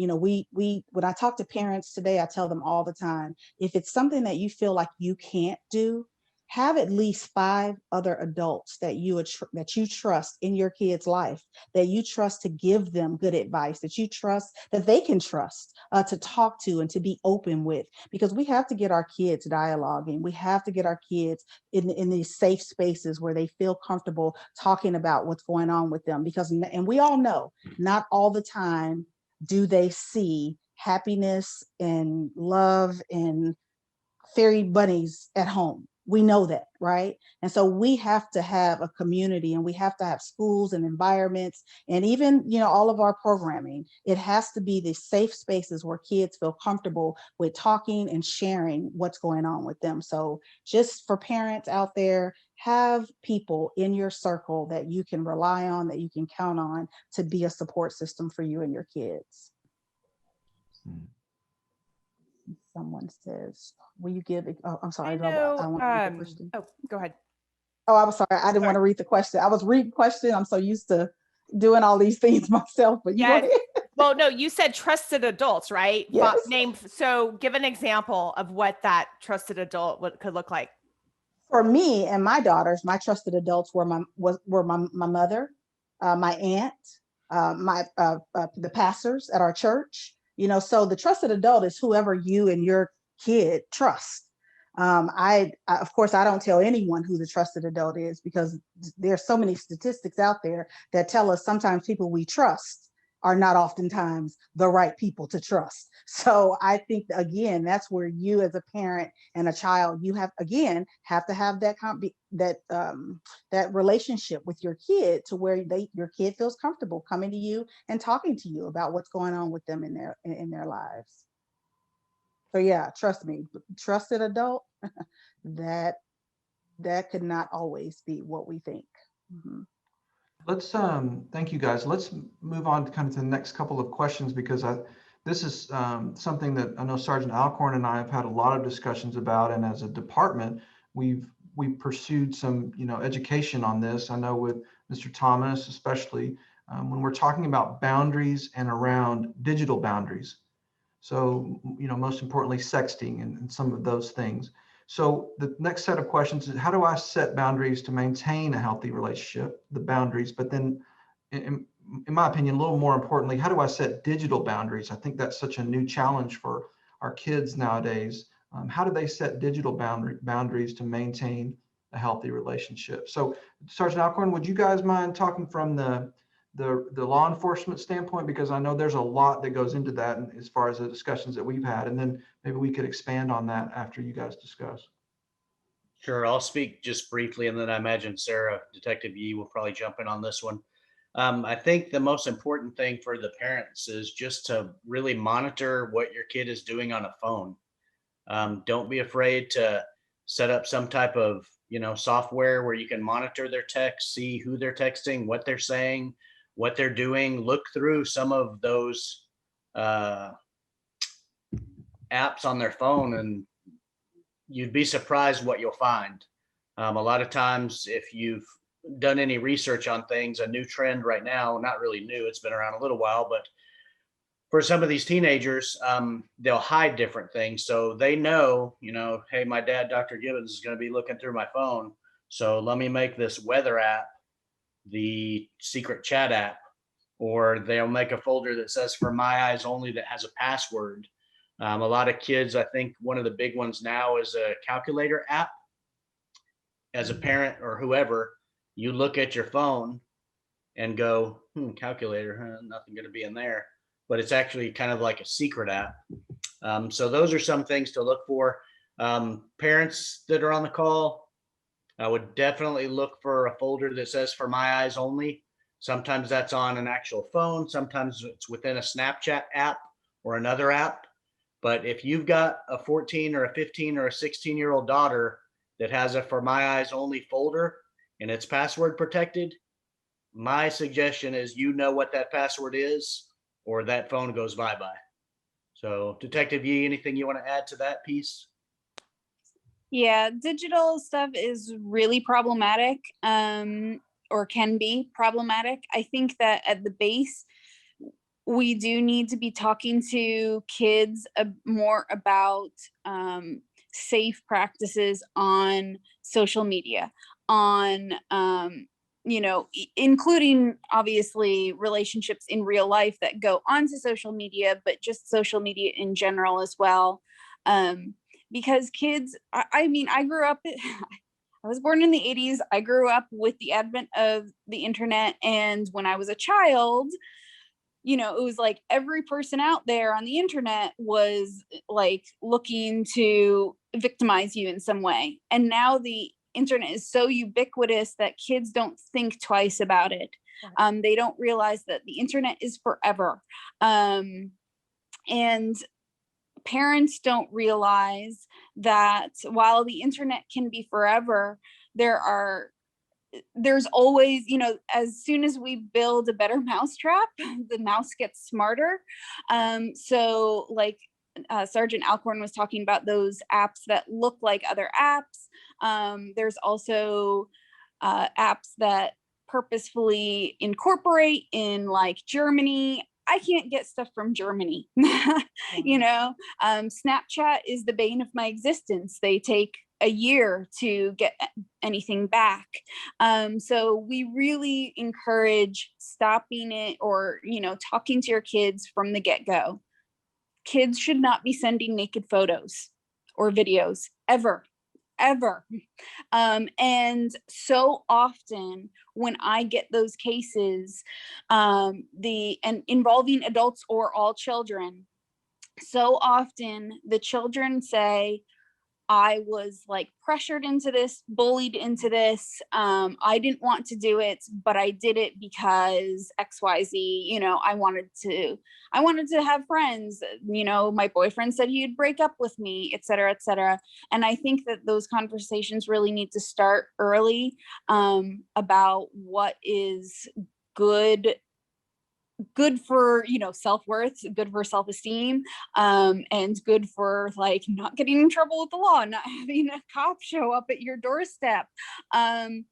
I talk to parents today, I tell them all the time, if it's something that you feel like you can't do, have at least 5 other adults that you trust in your kid's life, that you trust to give them good advice, that you trust, that they can trust to talk to and to be open with, because we have to get our kids dialoguing. We have to get our kids in these safe spaces where they feel comfortable talking about what's going on with them, because, and we all know, not all the time do they see happiness and love and fairy bunnies at home. We know that, right? And so we have to have a community, and we have to have schools and environments, and even, you know, all of our programming. It has to be the safe spaces where kids feel comfortable with talking and sharing what's going on with them. So just for parents out there, have people in your circle that you can rely on, that you can count on to be a support system for you and your kids. Someone says, will you give, oh, I'm sorry. I want to read the question. Oh, go ahead. Oh, I was sorry. I didn't want to read the question. I was reading question. I'm so used to doing all these things myself, but you go ahead. Well, no, you said trusted adults, right? Yes. So give an example of what that trusted adult could look like. For me and my daughters, my trusted adults were my mother, my aunt, the pastors at our church. You know, so the trusted adult is whoever you and your kid trust. Of course, I don't tell anyone who the trusted adult is, because there's so many statistics out there that tell us sometimes people we trust are not oftentimes the right people to trust. So I think, again, that's where you as a parent and a child, you have to have that relationship with your kid, to where your kid feels comfortable coming to you and talking to you about what's going on with them in their lives. So yeah, trust me, trusted adult, that could not always be what we think. Mm-hmm. Let's thank you guys. Let's move on to kind of the next couple of questions, because this is something that I know Sergeant Alcorn and I have had a lot of discussions about, and as a department, we've pursued some education on this. I know with Mr. Thomas, especially when we're talking about boundaries and around digital boundaries. So most importantly, sexting and some of those things. So the next set of questions is, how do I set boundaries to maintain a healthy relationship, the boundaries, but then in my opinion, a little more importantly, how do I set digital boundaries? I think that's such a new challenge for our kids nowadays. How do they set digital boundaries to maintain a healthy relationship? So Sergeant Alcorn, would you guys mind talking from the law enforcement standpoint, because I know there's a lot that goes into that as far as the discussions that we've had, and then maybe we could expand on that after you guys discuss. Sure, I'll speak just briefly, and then I imagine Sarah, Detective Yee, will probably jump in on this one. I think the most important thing for the parents is just to really monitor what your kid is doing on a phone. Don't be afraid to set up some type of software where you can monitor their text, see who they're texting, what they're saying, what they're doing. Look through some of those apps on their phone, and you'd be surprised what you'll find. A lot of times, if you've done any research on things, a new trend right now, not really new, it's been around a little while, but for some of these teenagers, they'll hide different things. So they know, hey, my dad, Dr. Gibbons, is going to be looking through my phone. So let me make this weather app the secret chat app, or they'll make a folder that says for my eyes only that has a password. A lot of kids, I think one of the big ones now is a calculator app. As a parent or whoever, you look at your phone and go, calculator, nothing going to be in there. But it's actually kind of like a secret app. So those are some things to look for. Parents that are on the call, I would definitely look for a folder that says for my eyes only. Sometimes that's on an actual phone. Sometimes it's within a Snapchat app or another app. But if you've got a 14 or a 15 or a 16-year-old daughter that has a for my eyes only folder and it's password protected, my suggestion is what that password is, or that phone goes bye-bye. So Detective Yee, anything you want to add to that piece? Yeah, digital stuff is really problematic, or can be problematic. I think that at the base, we do need to be talking to kids more about safe practices on social media, on, including obviously relationships in real life that go onto social media, but just social media in general as well. Because kids, I grew up, I was born in the 80s. I grew up with the advent of the internet. And when I was a child, it was like every person out there on the internet was like looking to victimize you in some way. And now the internet is so ubiquitous that kids don't think twice about it. They don't realize that the internet is forever. And parents don't realize that while the internet can be forever, there's always, as soon as we build a better mousetrap, the mouse gets smarter. So like Sergeant Alcorn was talking about those apps that look like other apps. There's also apps that purposefully incorporate in like Germany. I can't get stuff from Germany. Snapchat is the bane of my existence. They take a year to get anything back. So we really encourage stopping it or, talking to your kids from the get-go. Kids should not be sending naked photos or videos ever. And so often when I get those cases, and involving adults or all children, so often the children say, I was like pressured into this, bullied into this. I didn't want to do it, but I did it because XYZ, I wanted to have friends, my boyfriend said he'd break up with me, et cetera, et cetera. And I think that those conversations really need to start early, about what is good for, self-worth, good for self-esteem, and good for like not getting in trouble with the law, not having a cop show up at your doorstep. And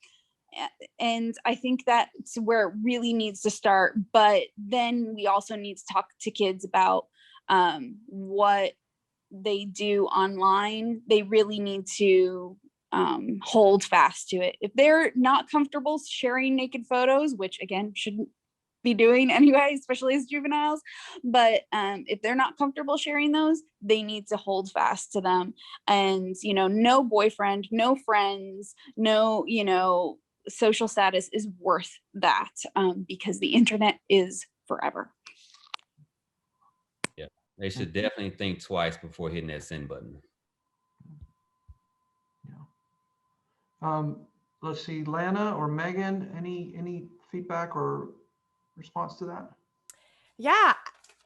I think that's where it really needs to start. But then we also need to talk to kids about what they do online. They really need to hold fast to it. If they're not comfortable sharing naked photos, which again shouldn't be doing anyway, especially as juveniles, but if they're not comfortable sharing those, they need to hold fast to them. And no boyfriend, no friends, no social status is worth that, because the internet is forever. Yeah, they should definitely think twice before hitting that send button. Let's see, Lana or Megan, any feedback or response to that? Yeah,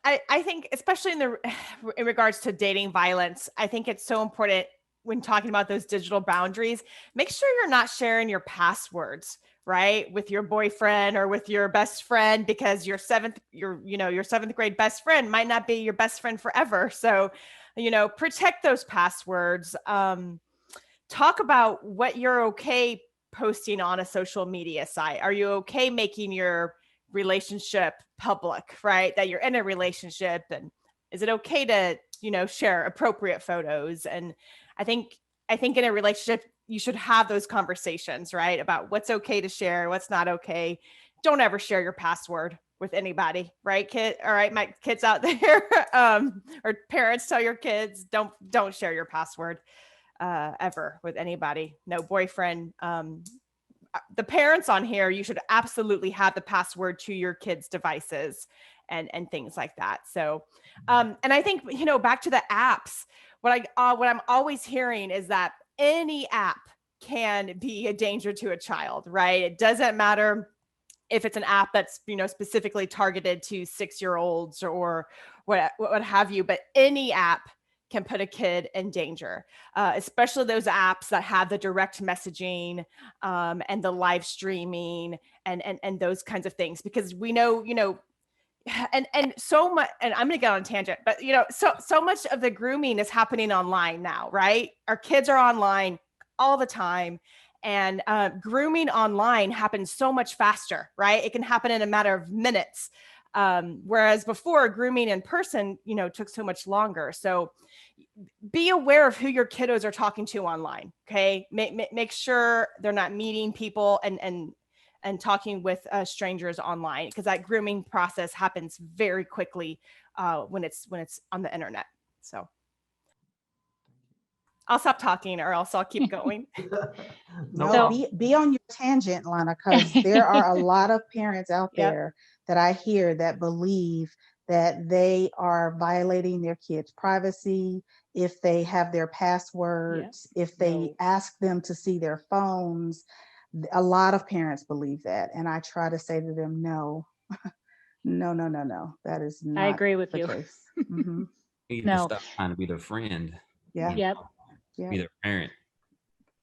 I think especially in regards to dating violence, I think it's so important when talking about those digital boundaries. Make sure you're not sharing your passwords, right, with your boyfriend or with your best friend, because your seventh grade best friend might not be your best friend forever. So, protect those passwords. Talk about what you're okay posting on a social media site. Are you okay making your relationship public, right? That you're in a relationship, and is it okay to, share appropriate photos? And I think in a relationship, you should have those conversations, right? About what's okay to share, what's not okay. Don't ever share your password with anybody, right, kid? All right, my kids out there, or parents, tell your kids, don't share your password ever with anybody. No boyfriend. The parents on here, you should absolutely have the password to your kids' devices and things like that. So, and I think, back to the apps, what I'm always hearing is that any app can be a danger to a child, right? It doesn't matter if it's an app that's, specifically targeted to 6-year-olds or what have you, but any app can put a kid in danger, especially those apps that have the direct messaging and the live streaming and those kinds of things, because we know, and so much, and I'm going to get on a tangent, but so much of the grooming is happening online now, right? Our kids are online all the time, and grooming online happens so much faster, right? It can happen in a matter of minutes. Whereas before, grooming in person, took so much longer. So be aware of who your kiddos are talking to online. Okay. Make sure they're not meeting people and talking with strangers online, because that grooming process happens very quickly when it's on the internet. So I'll stop talking, or else I'll keep going. No, be on your tangent, Lana, because there are a lot of parents out there that I hear that believe that they are violating their kids' privacy if they have their passwords, if they ask them to see their phones. A lot of parents believe that. And I try to say to them, no, no. That is not I agree with the you. case. Mm-hmm. You need to No. stop trying to be their friend. Yeah. you know, Yep. Be their parent.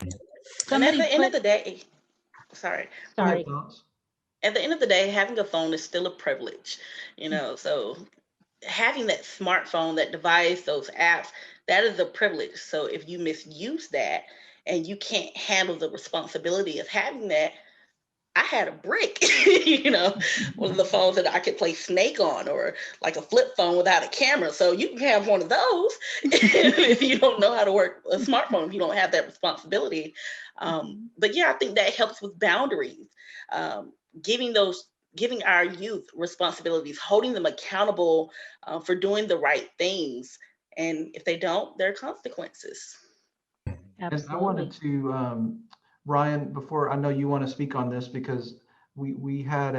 And at Somebody the end of put, the day, sorry. sorry. At the end of the day, having a phone is still a privilege, so having that smartphone, that device, those apps, that is a privilege. So if you misuse that and you can't handle the responsibility of having that, I had a brick, one of the phones that I could play Snake on, or like a flip phone without a camera. So you can have one of those if you don't know how to work a smartphone, if you don't have that responsibility. But yeah, I think that helps with boundaries, giving our youth responsibilities, holding them accountable for doing the right things. And if they don't, there are consequences. And I wanted to, Ryan, before, I know you want to speak on this, because we had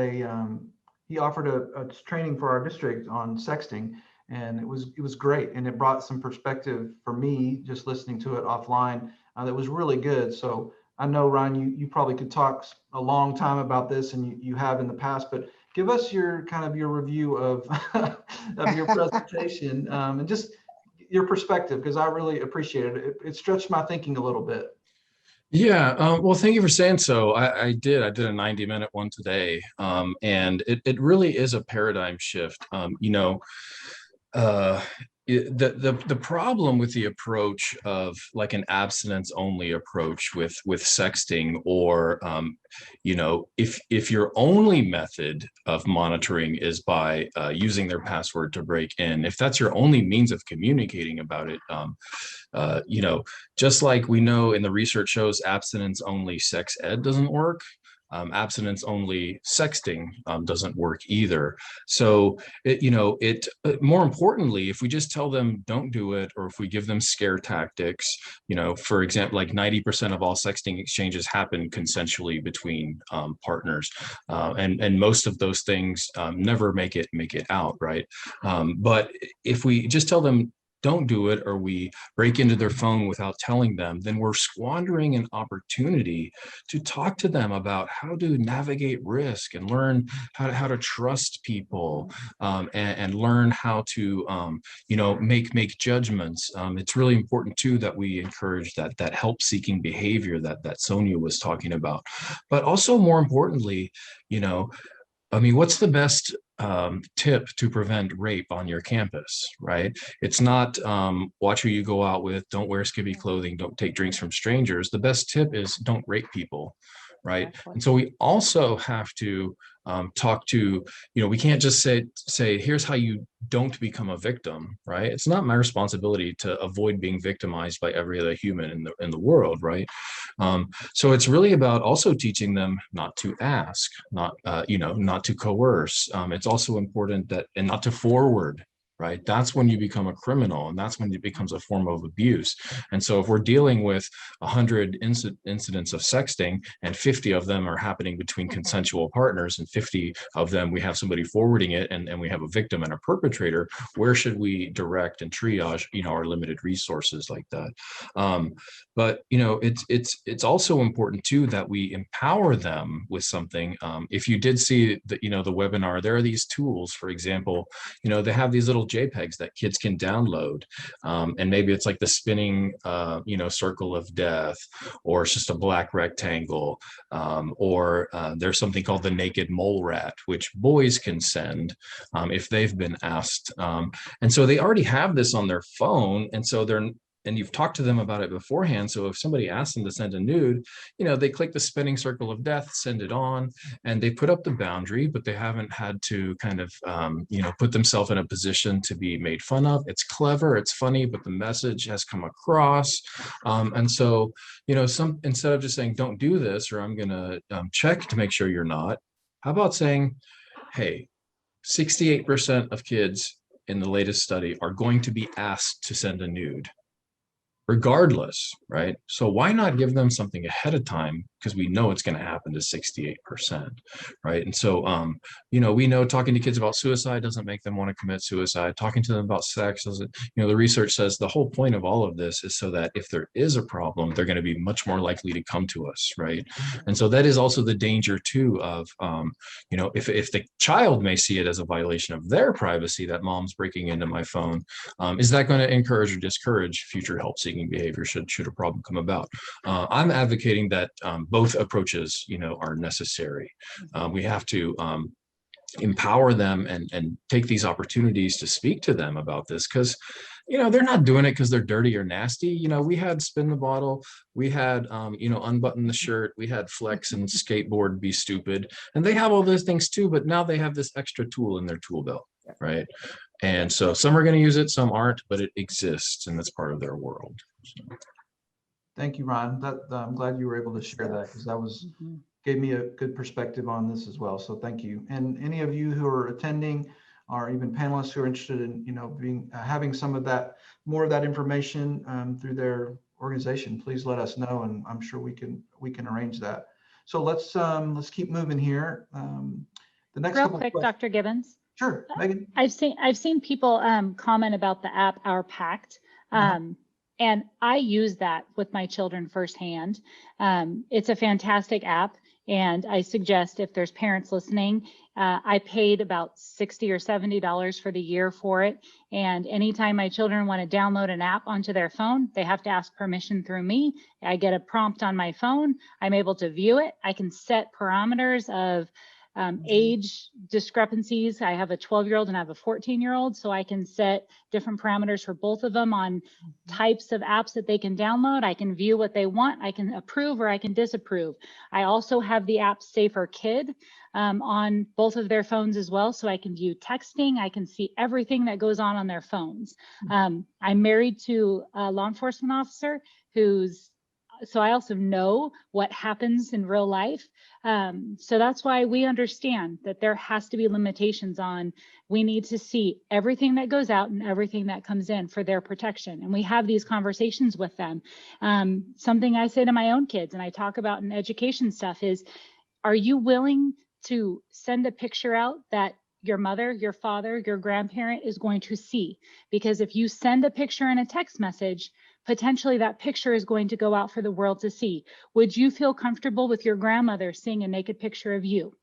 he offered a training for our district on sexting, and it was great, and it brought some perspective for me just listening to it offline. That was really good. So I know, Ryan, you probably could talk a long time about this, and you have in the past, but give us your review of of your presentation, and just your perspective, because I really appreciate it. It stretched my thinking a little bit. Yeah, well, thank you for saying so. I did a 90-minute one today, and it really is a paradigm shift. The problem with the approach of like an abstinence only approach with sexting, or if your only method of monitoring is by using their password to break in, if that's your only means of communicating about it, just like we know in the research shows abstinence only sex ed doesn't work. Abstinence only sexting doesn't work either. So more importantly, if we just tell them don't do it, or if we give them scare tactics, for example, like 90% of all sexting exchanges happen consensually between partners, and most of those things never make it out, right? But if we just tell them don't do it, or we break into their phone without telling them, then we're squandering an opportunity to talk to them about how to navigate risk and learn how to trust people, and learn how to make judgments. It's really important too that we encourage that help-seeking behavior that Sonya was talking about. But also, more importantly, what's the best tip to prevent rape on your campus, right? It's not watch who you go out with, don't wear skimpy clothing, don't take drinks from strangers. The best tip is don't rape people, right? And so we also have to talk to, we can't just say, here's how you don't become a victim, right? It's not my responsibility to avoid being victimized by every other human in the world, right? So it's really about also teaching them not to ask, not to coerce. It's also important and not to forward, right? That's when you become a criminal, and that's when it becomes a form of abuse. And so if we're dealing with 100 incidents of sexting, and 50 of them are happening between consensual partners, and 50 of them we have somebody forwarding it, and we have a victim and a perpetrator, where should we direct and triage our limited resources like that? But it's also important too that we empower them with something. If you did see the webinar, there are these tools. For example, they have these little JPEGs that kids can download, and maybe it's like the spinning circle of death, or it's just a black rectangle, or there's something called the naked mole rat, which boys can send if they've been asked, and so they already have this on their phone, and so and you've talked to them about it beforehand. So if somebody asks them to send a nude, they click the spinning circle of death, send it on, and they put up the boundary, but they haven't had to kind of, put themselves in a position to be made fun of. It's clever, it's funny, but the message has come across. And so, instead of just saying, don't do this, or I'm going to check to make sure you're not, how about saying, hey, 68% of kids in the latest study are going to be asked to send a nude, regardless, right? So why not give them something ahead of time? Because we know it's going to happen to 68%, right? And so, we know talking to kids about suicide doesn't make them want to commit suicide. Talking to them about sex doesn't, the research says the whole point of all of this is so that if there is a problem, they're going to be much more likely to come to us, right? And so that is also the danger too of, if the child may see it as a violation of their privacy, that mom's breaking into my phone, is that going to encourage or discourage future help-seeking behavior should a problem come about? I'm advocating that both approaches, are necessary. We have to empower them and take these opportunities to speak to them about this, because they're not doing it because they're dirty or nasty. We had spin the bottle, we had unbutton the shirt, we had flex and skateboard be stupid, and they have all those things too, but now they have this extra tool in their tool belt, right? And so some are going to use it, some aren't, but it exists and that's part of their world. So. Thank you, Ron. I'm glad you were able to share that, because that gave me a good perspective on this as well. So thank you. And any of you who are attending, or even panelists who are interested in having some of that, more of that information through their organization, please let us know, and I'm sure we can arrange that. So let's keep moving here. The next real quick, Dr. Gibbons. Sure, Megan. I've seen people comment about the app Our Pact. And I use that with my children firsthand. It's a fantastic app. And I suggest, if there's parents listening, I paid about $60 or $70 for the year for it. And anytime my children want to download an app onto their phone, they have to ask permission through me. I get a prompt on my phone. I'm able to view it. I can set parameters of age discrepancies. I have a 12-year-old and I have a 14-year-old, so I can set different parameters for both of them on types of apps that they can download. I can view what they want. I can approve or I can disapprove. I also have the app Safer Kid on both of their phones as well, so I can view texting. I can see everything that goes on their phones. I'm married to a law enforcement officer so I also know what happens in real life. So that's why we understand that there has to be limitations on, we need to see everything that goes out and everything that comes in for their protection. And we have these conversations with them. Something I say to my own kids and I talk about in education stuff is, are you willing to send a picture out that your mother, your father, your grandparent is going to see? Because if you send a picture in a text message, potentially that picture is going to go out for the world to see. Would you feel comfortable with your grandmother seeing a naked picture of you?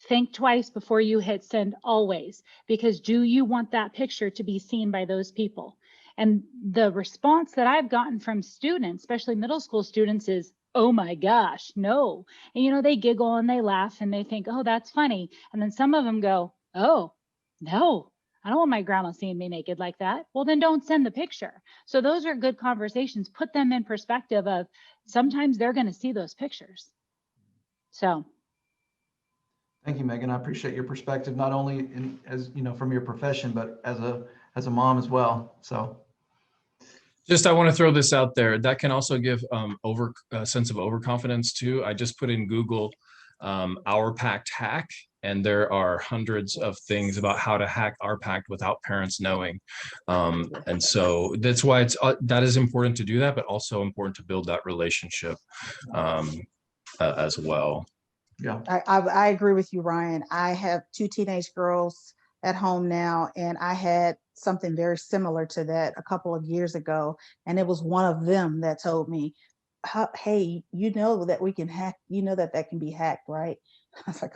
Think twice before you hit send always, because do you want that picture to be seen by those people? And the response that I've gotten from students, especially middle school students, is, oh my gosh, no. And they giggle and they laugh and they think, oh, that's funny. And then some of them go, oh, no. I don't want my grandma seeing me naked like that. Well, then don't send the picture. So those are good conversations. Put them in perspective of, sometimes they're going to see those pictures. So. Thank you, Megan. I appreciate your perspective, not only from your profession, but as a mom as well. So. I want to throw this out there. That can also give a sense of overconfidence too. I just put in Google Our Pact hack, and there are hundreds of things about how to hack Our Pact without parents knowing. And so that's why that is important to do that, but also important to build that relationship as well. Yeah, I agree with you, Ryan. I have 2 teenage girls at home now, and I had something very similar to that a couple of years ago. And it was one of them that told me, hey, that we can hack, that can be hacked, right? I was like,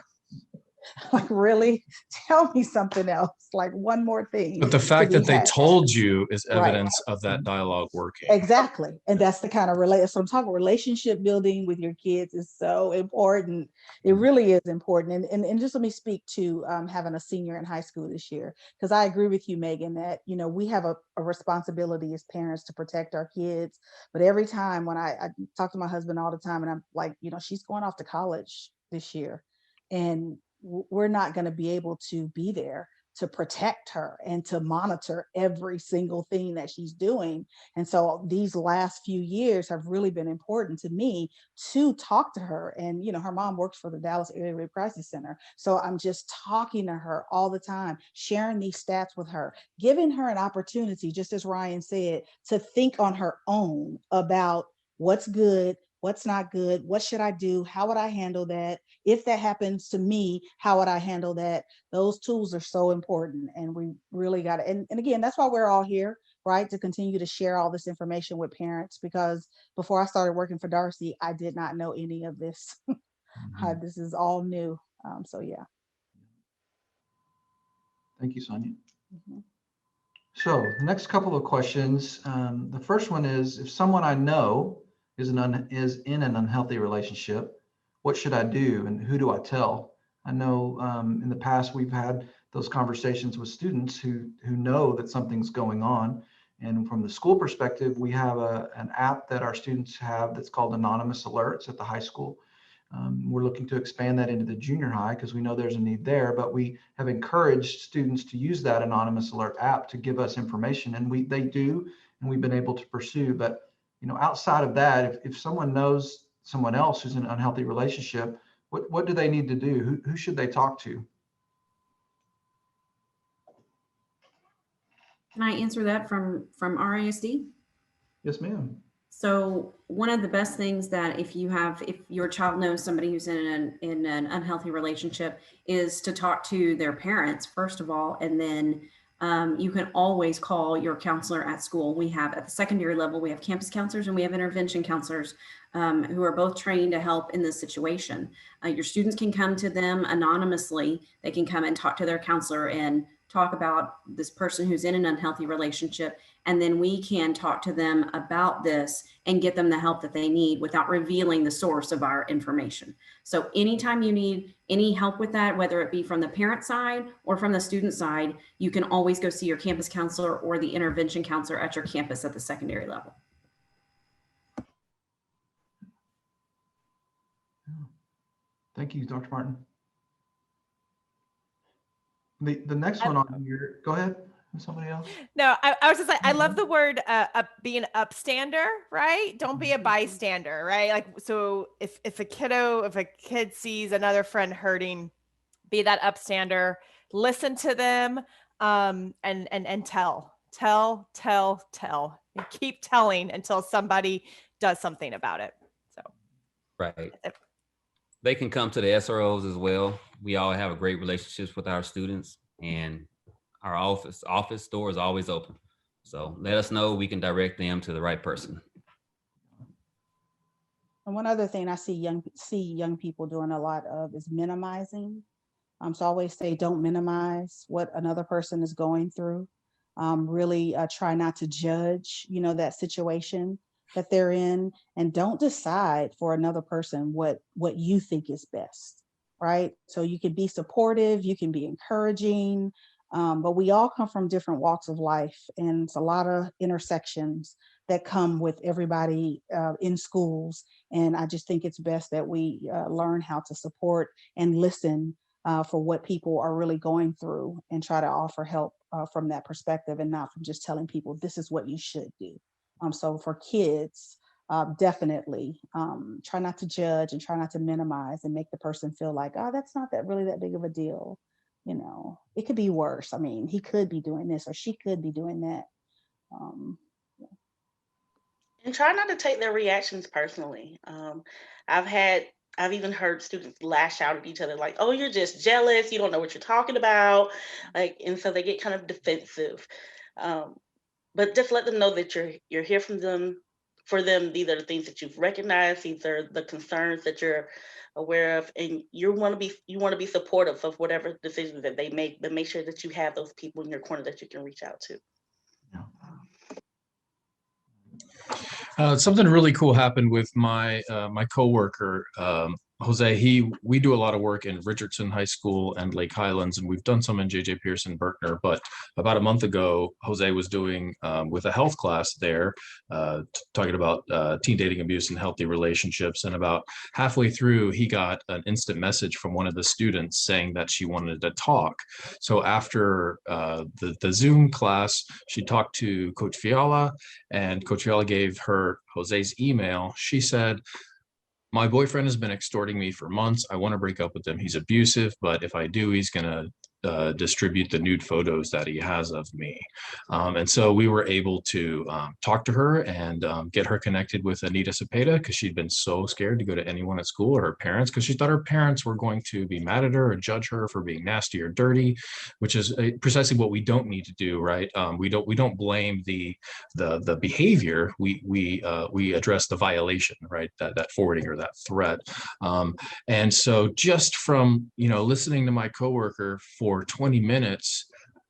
Like, really? Tell me something else, like one more thing. But the fact to that be they had. told you is Right. evidence of that dialogue working. Exactly. And that's the kind of so I'm talking relationship building with your kids is so important. It really is important. And just let me speak to having a senior in high school this year, because I agree with you, Megan, that, you know, we have a responsibility as parents to protect our kids. But every time when I talk to my husband all the time, and I'm like, you know, she's going off to college this year, and we're not going to be able to be there to protect her and to monitor every single thing that she's doing. And so these last few years have really been important to me to talk to her. And, you know, her mom works for the Dallas Area Rape Crisis Center. So I'm just talking to her all the time, sharing these stats with her, giving her an opportunity, just as Ryan said, to think on her own about what's good, what's not good, what should I do, how would I handle that? If that happens to me, how would I handle that? Those tools are so important, and we really got to, and again, that's why we're all here, right? To continue to share all this information with parents, because before I started working for Darcy, I did not know any of this. This is all new. So yeah. Thank you, Sonya. So the next couple of questions. The first one is, if someone I know is in an unhealthy relationship, what should I do and who do I tell? I know in the past we've had those conversations with students who know that something's going on. And from the school perspective, we have an app that our students have that's called Anonymous Alerts at the high school. We're looking to expand that into the junior high because we know there's a need there, but we have encouraged students to use that Anonymous Alert app to give us information, and they do, and we've been able to pursue. But, you know, outside of that, if someone knows someone else who's in an unhealthy relationship, what do they need to do? Who should they talk to? Can I answer that from RISD? Yes, ma'am. So one of the best things that if your child knows somebody who's in an unhealthy relationship is to talk to their parents, first of all, and then you can always call your counselor at school. We have at the secondary level, we have campus counselors and we have intervention counselors who are both trained to help in this situation. Your students can come to them anonymously. They can come and talk to their counselor and talk about this person who's in an unhealthy relationship. And then we can talk to them about this and get them the help that they need without revealing the source of our information. So anytime you need any help with that, whether it be from the parent side or from the student side, you can always go see your campus counselor or the intervention counselor at your campus at the secondary level. Thank you, Dr. Martin. The next one on here, go ahead. Somebody else? No, I was just like, I love the word being upstander, right? Don't be a bystander, right? Like, so if a kid sees another friend hurting, be that upstander, listen to them, and tell. And keep telling until somebody does something about it. So, right. They can come to the SROs as well. We all have a great relationships with our students, and our office door is always open. So let us know, we can direct them to the right person. And one other thing I see young people doing a lot of is minimizing. So I always say, don't minimize what another person is going through. Really try not to judge, that situation that they're in, and don't decide for another person what you think is best, right? So you can be supportive, you can be encouraging, but we all come from different walks of life, and it's a lot of intersections that come with everybody in schools. And I just think it's best that we learn how to support and listen for what people are really going through, and try to offer help from that perspective, and not from just telling people this is what you should do. So for kids, definitely try not to judge and try not to minimize and make the person feel like, oh, that's not really that big of a deal. It could be worse. I mean, he could be doing this or she could be doing that. And try not to take their reactions personally. I've even heard students lash out at each other like, oh, you're just jealous. You don't know what you're talking about. And so they get kind of defensive. But just let them know that you're here for them. These are the things that you've recognized. These are the concerns that you're aware of, and you want to be supportive of whatever decisions that they make, but make sure that you have those people in your corner that you can reach out to. Something really cool happened with my my coworker, Jose. We do a lot of work in Richardson High School and Lake Highlands, and we've done some in J.J. Pearson Berkner. But about a month ago, Jose was doing with a health class there, talking about teen dating abuse and healthy relationships. And about halfway through, he got an instant message from one of the students saying that she wanted to talk. So after the Zoom class, she talked to Coach Fiala, and Coach Fiala gave her Jose's email. She said, "My boyfriend has been extorting me for months. I want to break up with him. He's abusive, but if I do, he's going to distribute the nude photos that he has of me." And so we were able to talk to her and get her connected with Anita Cepeda, because she'd been so scared to go to anyone at school or her parents, because she thought her parents were going to be mad at her or judge her for being nasty or dirty, which is precisely what we don't need to do, right? We don't blame the behavior. We address the violation, right? That forwarding or that threat. And so just from listening to my coworker for 20 minutes,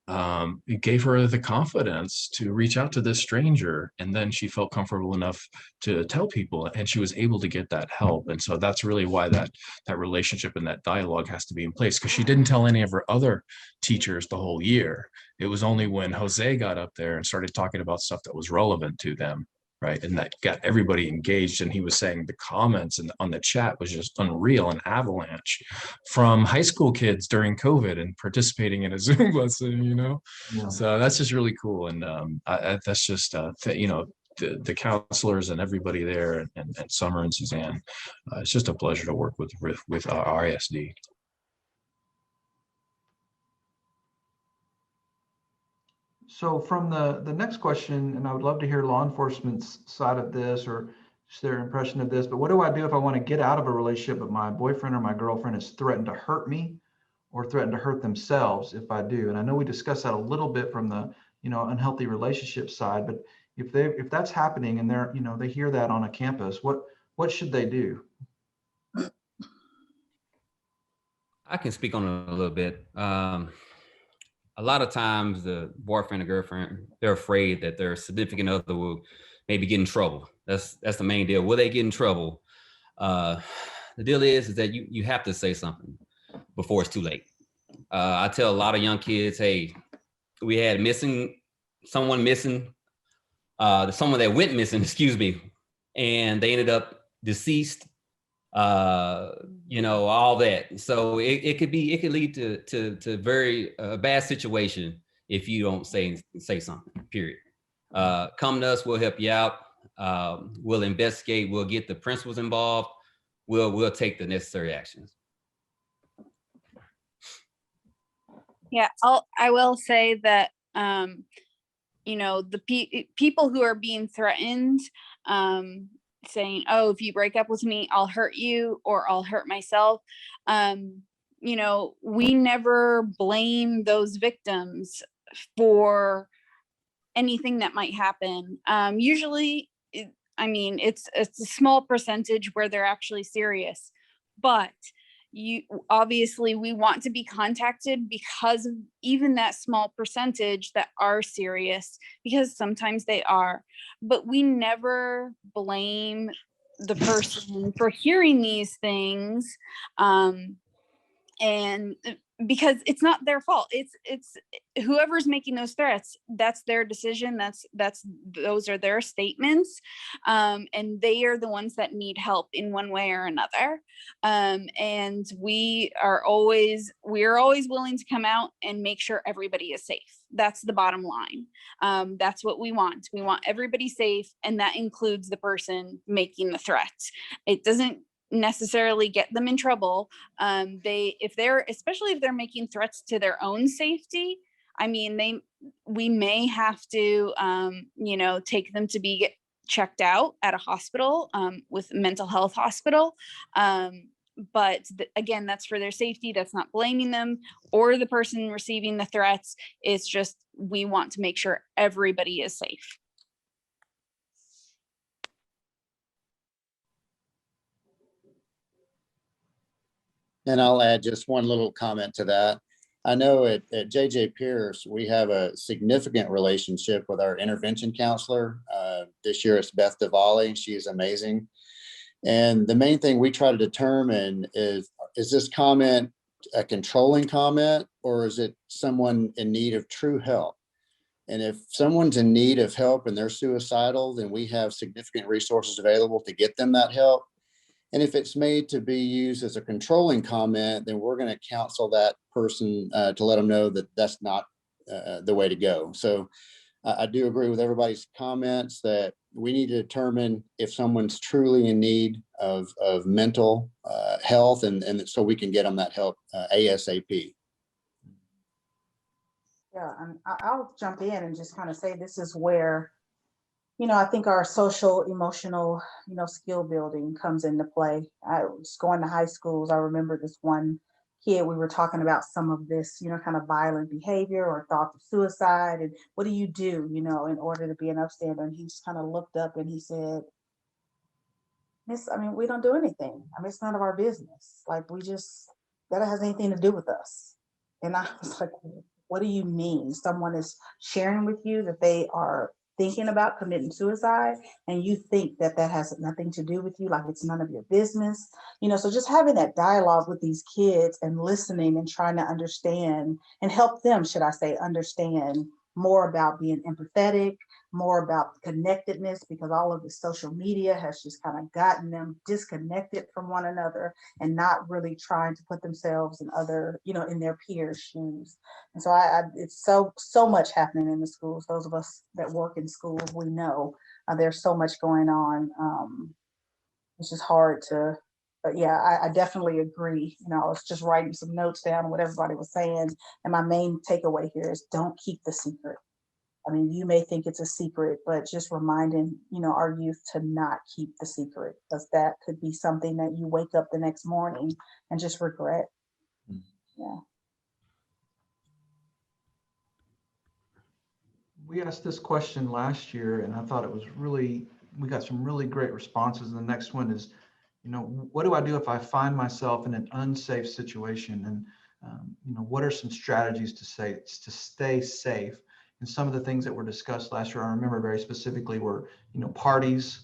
it gave her the confidence to reach out to this stranger, and then she felt comfortable enough to tell people, and she was able to get that help. And so that's really why that relationship and that dialogue has to be in place, because she didn't tell any of her other teachers the whole year. It was only when Jose got up there and started talking about stuff that was relevant to them, right? And that got everybody engaged. And he was saying the comments and on the chat was just unreal, an avalanche from high school kids during COVID and participating in a Zoom lesson, Yeah. So that's just really cool. And that's just, the counselors and everybody there, and Summer and Suzanne. It's just a pleasure to work with our ISD. So from the next question, and I would love to hear law enforcement's side of this or just their impression of this, but what do I do if I want to get out of a relationship but my boyfriend or my girlfriend has threatened to hurt me or threatened to hurt themselves if I do? And I know we discussed that a little bit from the unhealthy relationship side, but if that's happening and they're they hear that on a campus, what should they do? I can speak on it a little bit. A lot of times the boyfriend or girlfriend, they're afraid that their significant other will maybe get in trouble. That's the main deal. Will they get in trouble? The deal is that you have to say something before it's too late. I tell a lot of young kids, hey, we had someone that went missing, excuse me, and they ended up deceased, all that. So it could lead to very bad situation if you don't say something, period. Come to us, we'll help you out. We'll investigate, we'll get the principals involved. We'll take the necessary actions. Yeah, I will say that, the people who are being threatened, saying, oh, if you break up with me, I'll hurt you or I'll hurt myself. We never blame those victims for anything that might happen. Usually, it's a small percentage where they're actually serious, but obviously we want to be contacted because of even that small percentage that are serious, because sometimes they are, but we never blame the person for hearing these things. And because it's not their fault, it's whoever's making those threats, that's their decision, those are their statements, and they are the ones that need help in one way or another. And we are always willing to come out and make sure everybody is safe. That's the bottom line. That's what we want everybody safe, and that includes the person making the threats. It doesn't necessarily get them in trouble. Especially if they're making threats to their own safety, we may have to take them to get checked out at a hospital, with mental health hospital. But again, that's for their safety. That's not blaming them or the person receiving the threats. It's just, we want to make sure everybody is safe. And I'll add just one little comment to that. I know at JJ Pierce, we have a significant relationship with our intervention counselor. This year it's Beth Diwali. She is amazing. And the main thing we try to determine is this comment a controlling comment, or is it someone in need of true help? And if someone's in need of help and they're suicidal, then we have significant resources available to get them that help. And if it's made to be used as a controlling comment, then we're going to counsel that person to let them know that that's not the way to go. So I do agree with everybody's comments that we need to determine if someone's truly in need of mental health, and so we can get them that help ASAP. Yeah, and I'll jump in and just kind of say this is where, I think our social, emotional, skill building comes into play. I was going to high schools. I remember this one kid, we were talking about some of this, kind of violent behavior or thoughts of suicide. And what do you do, in order to be an upstander? And he just kind of looked up and he said, Miss, we don't do anything. It's none of our business. Like, that has anything to do with us. And I was like, what do you mean? Someone is sharing with you that they are thinking about committing suicide, and you think that has nothing to do with you, like it's none of your business, so just having that dialogue with these kids and listening and trying to understand and help them, should I say, understand more about being empathetic, more about connectedness, because all of the social media has just kind of gotten them disconnected from one another and not really trying to put themselves in other, in their peers' shoes. And so it's so much happening in the schools. Those of us that work in schools, we know there's so much going on. It's just hard to, but yeah, I definitely agree. I was just writing some notes down on what everybody was saying. And my main takeaway here is don't keep the secret. You may think it's a secret, but just reminding, our youth to not keep the secret, because that could be something that you wake up the next morning and just regret. Yeah. We asked this question last year, and I thought it was we got some really great responses. And the next one is, what do I do if I find myself in an unsafe situation? And, what are some strategies to stay safe? And some of the things that were discussed last year, I remember very specifically, were, parties,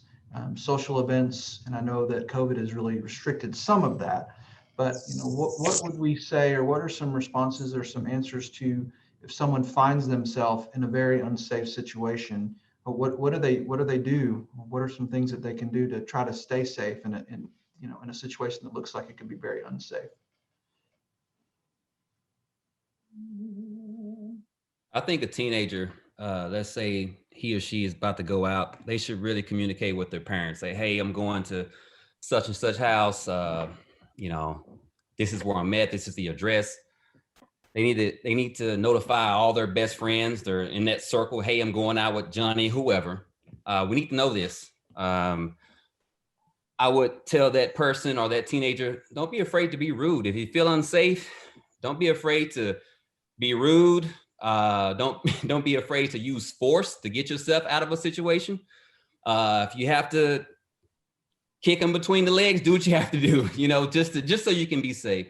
social events. And I know that COVID has really restricted some of that. But, what would we say, or what are some responses or some answers to if someone finds themselves in a very unsafe situation? What do they do? What are some things that they can do to try to stay safe in a situation that looks like it could be very unsafe? I think a teenager, let's say he or she is about to go out, they should really communicate with their parents. Say, hey, I'm going to such and such house. This is where I'm at. This is the address. They need to notify all their best friends. They're in that circle. Hey, I'm going out with Johnny, whoever. We need to know this. I would tell that person or that teenager, don't be afraid to be rude. If you feel unsafe, don't be afraid to be rude. Don't be afraid to use force to get yourself out of a situation. If you have to kick them between the legs, do what you have to do, just so you can be safe.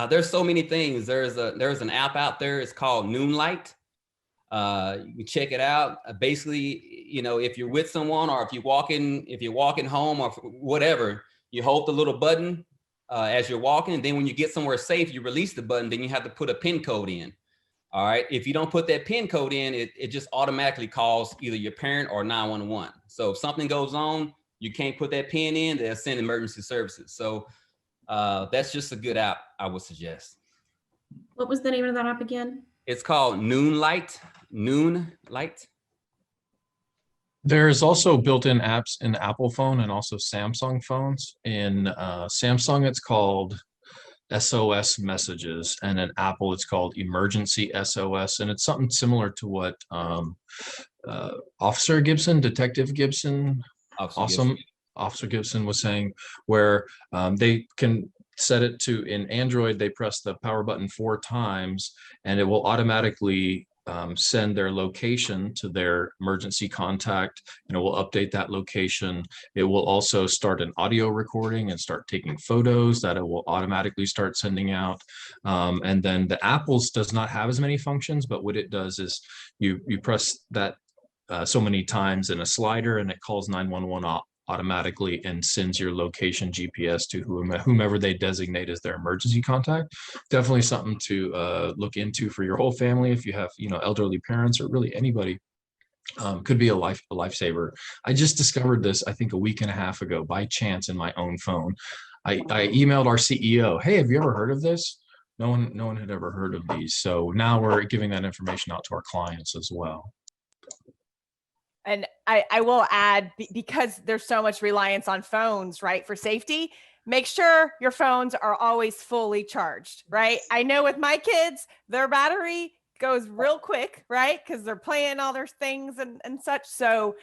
There's so many things. There's an app out there. It's called Noonlight. You can check it out. Basically, if you're with someone, or if you're walking home or whatever, you hold the little button as you're walking. And then when you get somewhere safe, you release the button. Then you have to put a PIN code in. All right. If you don't put that PIN code in, it just automatically calls either your parent or 911. So if something goes on, you can't put that PIN in, they'll send emergency services. So that's just a good app, I would suggest. What was the name of that app again? It's called Noonlight. Noonlight. There's also built-in apps in Apple phone and also Samsung phones. In Samsung, it's called SOS Messages, and in Apple, it's called Emergency SOS. And it's something similar to what Officer Gibson, Detective Gibson, Officer Gibson was saying, where they can set it to, in Android, they press the power button 4 times and it will automatically send their location to their emergency contact, and it will update that location. It will also start an audio recording and start taking photos that it will automatically start sending out. And then the Apple's does not have as many functions, but what it does is you press that so many times in a slider, and it calls 911 automatically and sends your location GPS to whomever they designate as their emergency contact. Definitely something to look into for your whole family. If you have, elderly parents or really anybody, could be a lifesaver. I just discovered this, I think, a week and a half ago by chance in my own phone. I emailed our CEO, hey, have you ever heard of this? No one had ever heard of these. So now we're giving that information out to our clients as well. And I will add, because there's so much reliance on phones, right, for safety, make sure your phones are always fully charged, right? I know with my kids, their battery goes real quick, right? Because they're playing all their things and such. So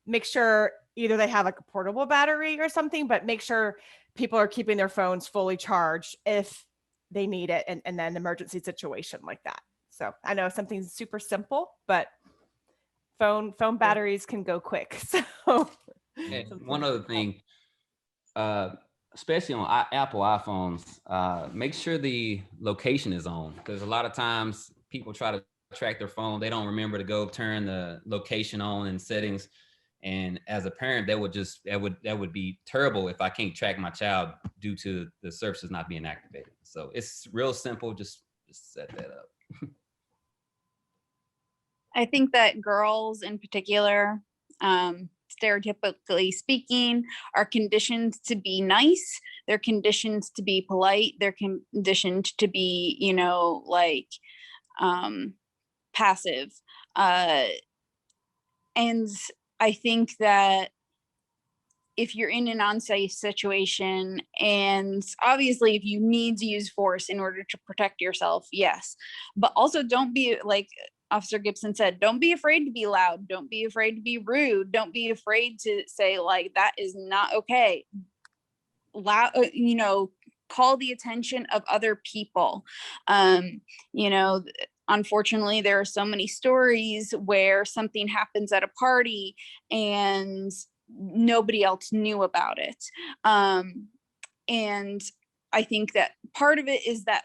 make sure either they have like a portable battery or something, but make sure people are keeping their phones fully charged if they need it in an emergency situation like that. So I know something's super simple, but phone batteries can go quick. So and one other thing, especially on Apple iPhones, make sure the location is on, because a lot of times people try to track their phone. They don't remember to go turn the location on in settings. And as a parent, that would be terrible if I can't track my child due to the services not being activated. So it's real simple. Just set that up. I think that girls in particular, stereotypically speaking, are conditioned to be nice. They're conditioned to be polite. They're conditioned to be, passive. And I think that if you're in an unsafe situation, and obviously if you need to use force in order to protect yourself, yes, but also don't be, like Officer Gibson said, don't be afraid to be loud. Don't be afraid to be rude. Don't be afraid to say, like, that is not okay. Loud, call the attention of other people. Unfortunately, there are so many stories where something happens at a party and nobody else knew about it. And I think that part of it is that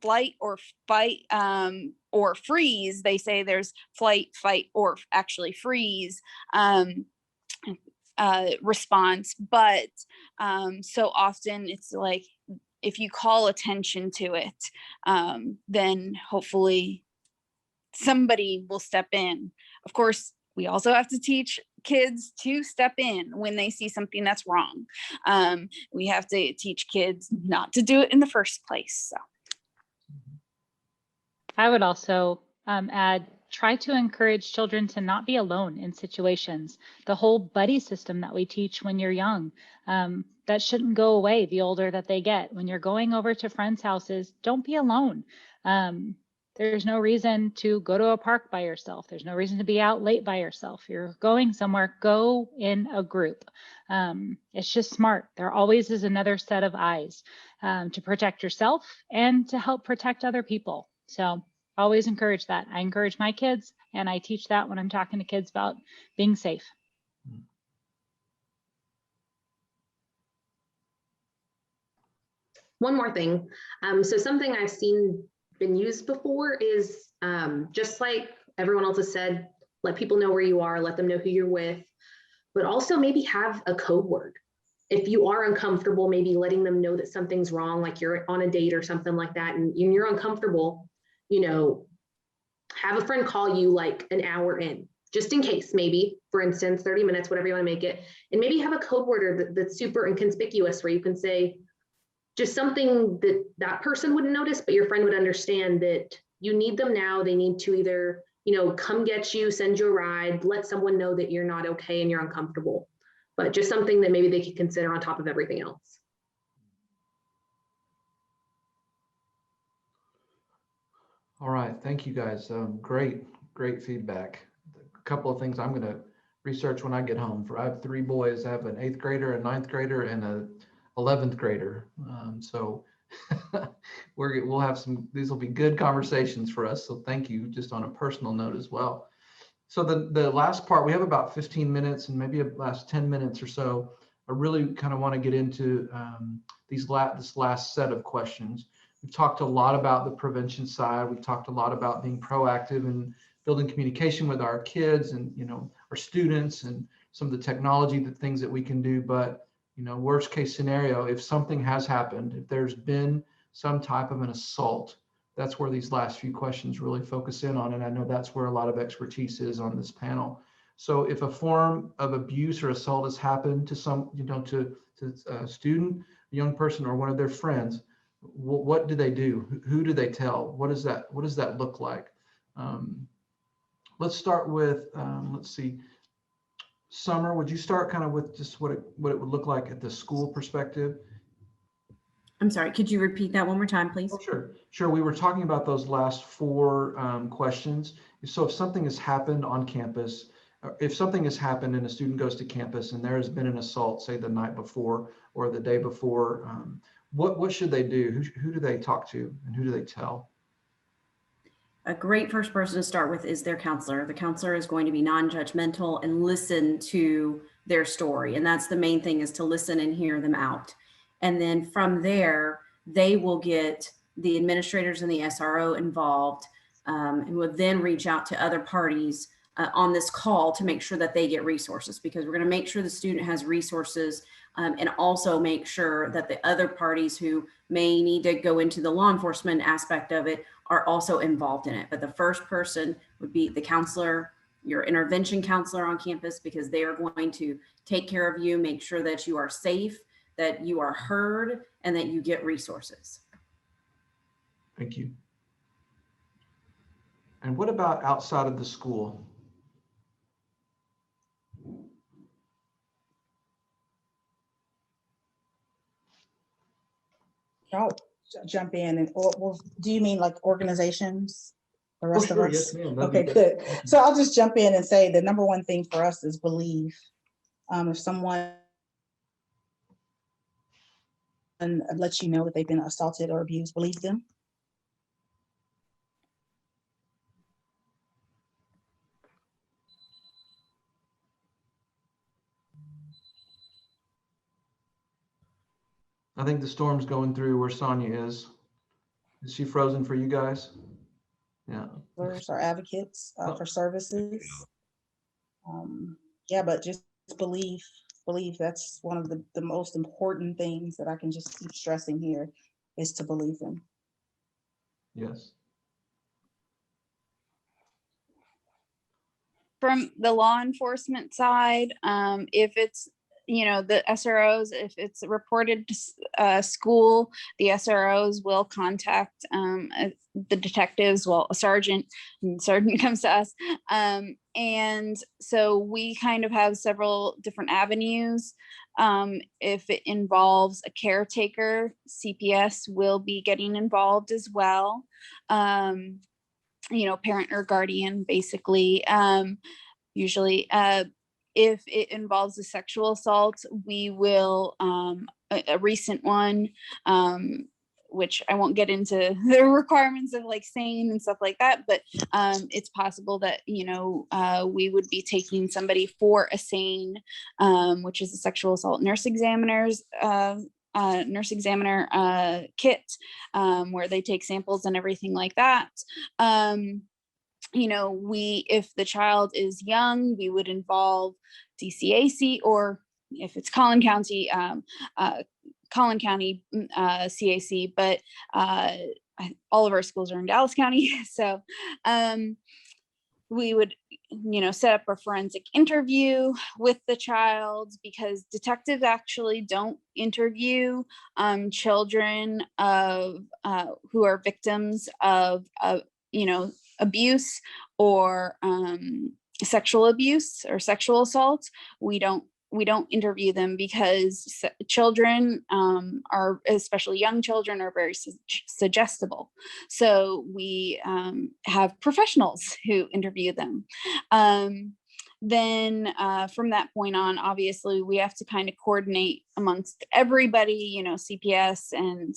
flight or fight, or freeze. They say there's flight, fight, or actually freeze response. But so often it's like, if you call attention to it, then hopefully somebody will step in. Of course, we also have to teach kids to step in when they see something that's wrong. We have to teach kids not to do it in the first place. So I would also add, try to encourage children to not be alone in situations. The whole buddy system that we teach when you're young, that shouldn't go away the older that they get. When you're going over to friends' houses, don't be alone. There's no reason to go to a park by yourself. There's no reason to be out late by yourself. You're going somewhere, go in a group. It's just smart. There always is another set of eyes to protect yourself and to help protect other people. So always encourage that. I encourage my kids, and I teach that when I'm talking to kids about being safe. One more thing. So something I've seen been used before is just like everyone else has said, let people know where you are, let them know who you're with, but also maybe have a code word. If you are uncomfortable, maybe letting them know that something's wrong, like you're on a date or something like that, and you're uncomfortable, have a friend call you like an hour in, just in case, maybe, for instance, 30 minutes, whatever you want to make it, and maybe have a code word that's super inconspicuous, where you can say just something that that person wouldn't notice, but your friend would understand that you need them now. They need to either, come get you, send you a ride, let someone know that you're not okay and you're uncomfortable, but just something that maybe they could consider on top of everything else. All right, thank you guys. Great feedback. A couple of things I'm going to research when I get home. I have 3 boys. I have an 8th grader, a 9th grader, and a 11th grader. So we'll have these will be good conversations for us. So thank you, just on a personal note as well. So the last part, we have about 15 minutes and maybe a last 10 minutes or so. I really kind of want to get into this last set of questions. We've talked a lot about the prevention side. We've talked a lot about being proactive and building communication with our kids and, our students and some of the technology, the things that we can do. But, worst case scenario, if something has happened, if there's been some type of an assault, that's where these last few questions really focus in on. And I know that's where a lot of expertise is on this panel. So if a form of abuse or assault has happened to to a student, a young person, or one of their friends, what do they do? Who do they tell? What does that look like? Let's start with, let's see, Summer, would you start kind of with just what it would look like at the school perspective? I'm sorry, could you repeat that one more time, please? Oh, sure. We were talking about those last four questions. So if something has happened on campus, if something has happened and a student goes to campus and there has been an assault, say the night before or the day before, what should they do? Who do they talk to and who do they tell? A great first person to start with is their counselor. The counselor is going to be non-judgmental and listen to their story. And that's the main thing, is to listen and hear them out. And then from there, they will get the administrators and the SRO involved, and will then reach out to other parties on this call to make sure that they get resources, because we're going to make sure the student has resources, and also make sure that the other parties who may need to go into the law enforcement aspect of it are also involved in it. But the first person would be the counselor, your intervention counselor on campus, because they are going to take care of you, make sure that you are safe, that you are heard, and that you get resources. Thank you. And what about outside of the school? I'll jump in and, do you mean like organizations? The rest of us? Yes, ma'am. Okay, good. So I'll just jump in and say the number one thing for us is believe. If someone lets you know that they've been assaulted or abused, believe them. I think the storm's going through where Sonya is. Is she frozen for you guys? Yeah. Our advocates for services. Yeah, but just believe. That's one of the most important things that I can just keep stressing here, is to believe them. Yes. From the law enforcement side, if it's, the SROs, if it's reported to school, the SROs will contact the detectives, well, a sergeant, and the sergeant comes to us. And so we kind of have several different avenues. If it involves a caretaker, CPS will be getting involved as well. Parent or guardian, basically. Usually, if it involves a sexual assault, we will, a recent one, which I won't get into the requirements of like SANE and stuff like that, but it's possible that, we would be taking somebody for a SANE, which is a sexual assault nurse examiner kit, where they take samples and everything like that. If the child is young, we would involve DCAC, or if it's Collin County, CAC, but all of our schools are in Dallas County. So we would, set up a forensic interview with the child, because detectives actually don't interview children of who are victims of abuse or sexual abuse or sexual assault. We don't interview them, because children are, especially young children, are very suggestible. So we have professionals who interview them. Then from that point on, obviously we have to kind of coordinate amongst everybody, CPS and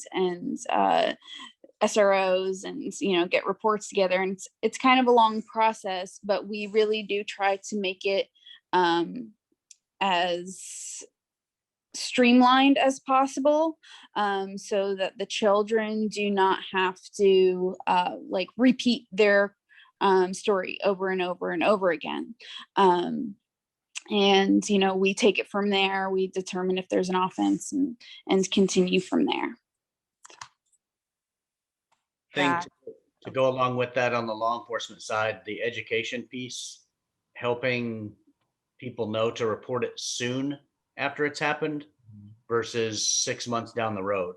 SROs and, get reports together. And it's kind of a long process, but we really do try to make it as streamlined as possible, so that the children do not have to repeat their story over and over and over again. And we take it from there. We determine if there's an offense and continue from there. To go along with that on the law enforcement side, the education piece, helping people know to report it soon after it's happened versus 6 months down the road.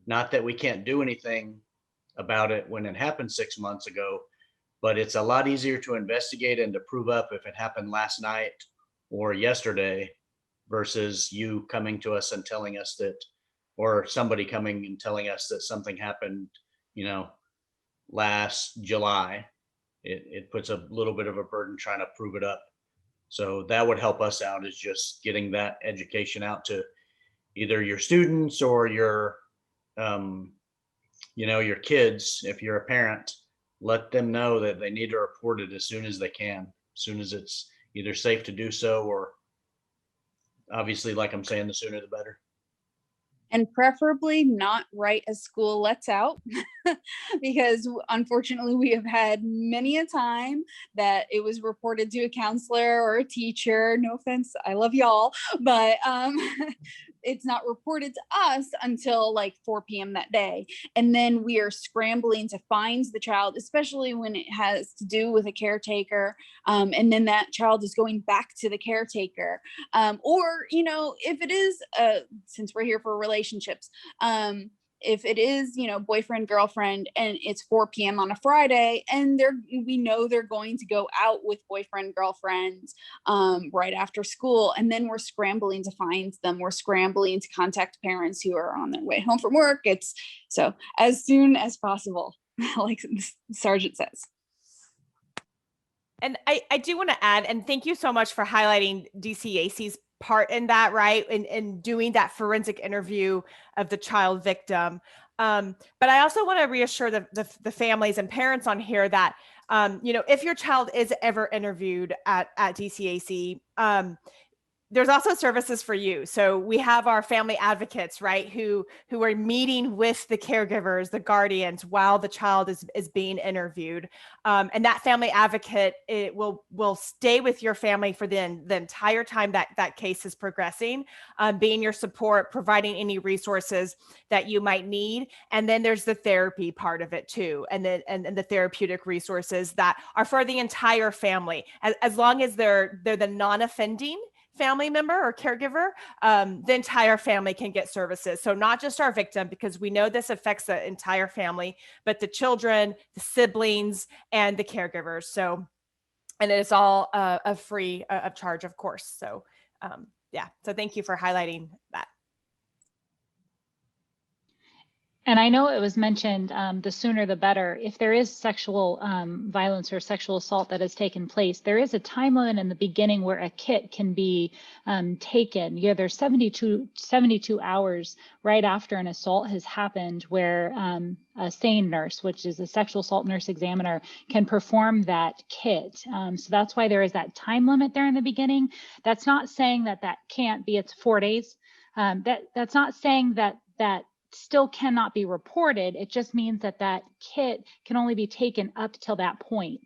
Not that we can't do anything about it when it happened 6 months ago, but it's a lot easier to investigate and to prove up if it happened last night or yesterday versus you coming to us and telling us that, or somebody coming and telling us that something happened, last July. It puts a little bit of a burden trying to prove it up. So that would help us out, is just getting that education out to either your students or your, your kids. If you're a parent, let them know that they need to report it as soon as they can, as soon as it's either safe to do so, or obviously, like I'm saying, the sooner the better. And preferably not right as school lets out, because unfortunately we have had many a time that it was reported to a counselor or a teacher. No offense, I love y'all, but it's not reported to us until like 4 p.m. that day. And then we are scrambling to find the child, especially when it has to do with a caretaker. And then that child is going back to the caretaker. Or, if it is, since we're here for relationships, if it is, boyfriend, girlfriend, and it's 4 p.m. on a Friday, and we know they're going to go out with boyfriend, girlfriend, right after school. And then we're scrambling to find them. We're scrambling to contact parents who are on their way home from work. It's so as soon as possible, like the sergeant says. And I do want to add, and thank you so much for highlighting DCAC's part in that, right? And doing that forensic interview of the child victim. But I also want to reassure the families and parents on here that, if your child is ever interviewed at DCAC, there's also services for you. So we have our family advocates, right, who are meeting with the caregivers, the guardians, while the child is being interviewed. And that family advocate, it will stay with your family for the entire time that case is progressing, being your support, providing any resources that you might need. And then there's the therapy part of it too, and the therapeutic resources that are for the entire family, as long as they're the non-offending family member or caregiver, the entire family can get services. So not just our victim, because we know this affects the entire family, but the children, the siblings, and the caregivers. So, and it's all free of charge, of course. So yeah, so thank you for highlighting that. And I know it was mentioned, the sooner the better. If there is sexual violence or sexual assault that has taken place, there is a time limit in the beginning where a kit can be taken. There's 72 hours right after an assault has happened where a SANE nurse, which is a sexual assault nurse examiner, can perform that kit. So that's why there is that time limit there in the beginning. That's not saying that can't be, it's 4 days. That's not saying that still cannot be reported. It just means that kit can only be taken up till that point.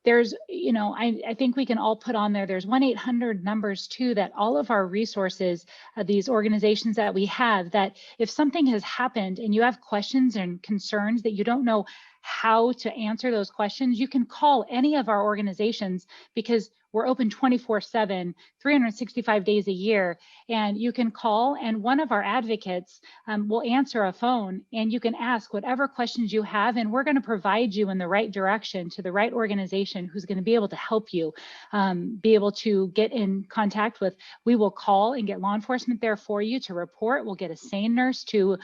There's, I think we can all put on there's 1-800 numbers too, that all of our resources, these organizations that we have, that if something has happened and you have questions and concerns that you don't know how to answer those questions, you can call any of our organizations, because we're open 24/7, 365 days a year. And you can call and one of our advocates will answer a phone, and you can ask whatever questions you have, and we're going to provide you in the right direction to the right organization who's going to be able to help you be able to get in contact with. We will call and get law enforcement there for you to report. We'll get a SANE nurse to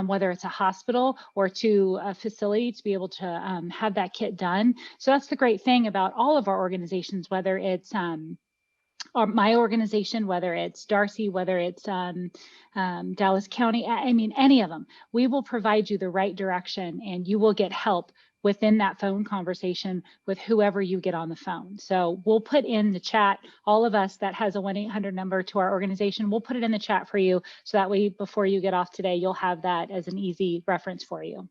whether it's a hospital or to a facility to be able to have that kit done. So that's the great thing about all of our organizations, whether it's my organization, whether it's Darcy, whether it's Dallas County, I mean, any of them, we will provide you the right direction and you will get help within that phone conversation with whoever you get on the phone. So we'll put in the chat, all of us that has a 1-800 number to our organization, we'll put it in the chat for you. So that way, before you get off today, you'll have that as an easy reference for you.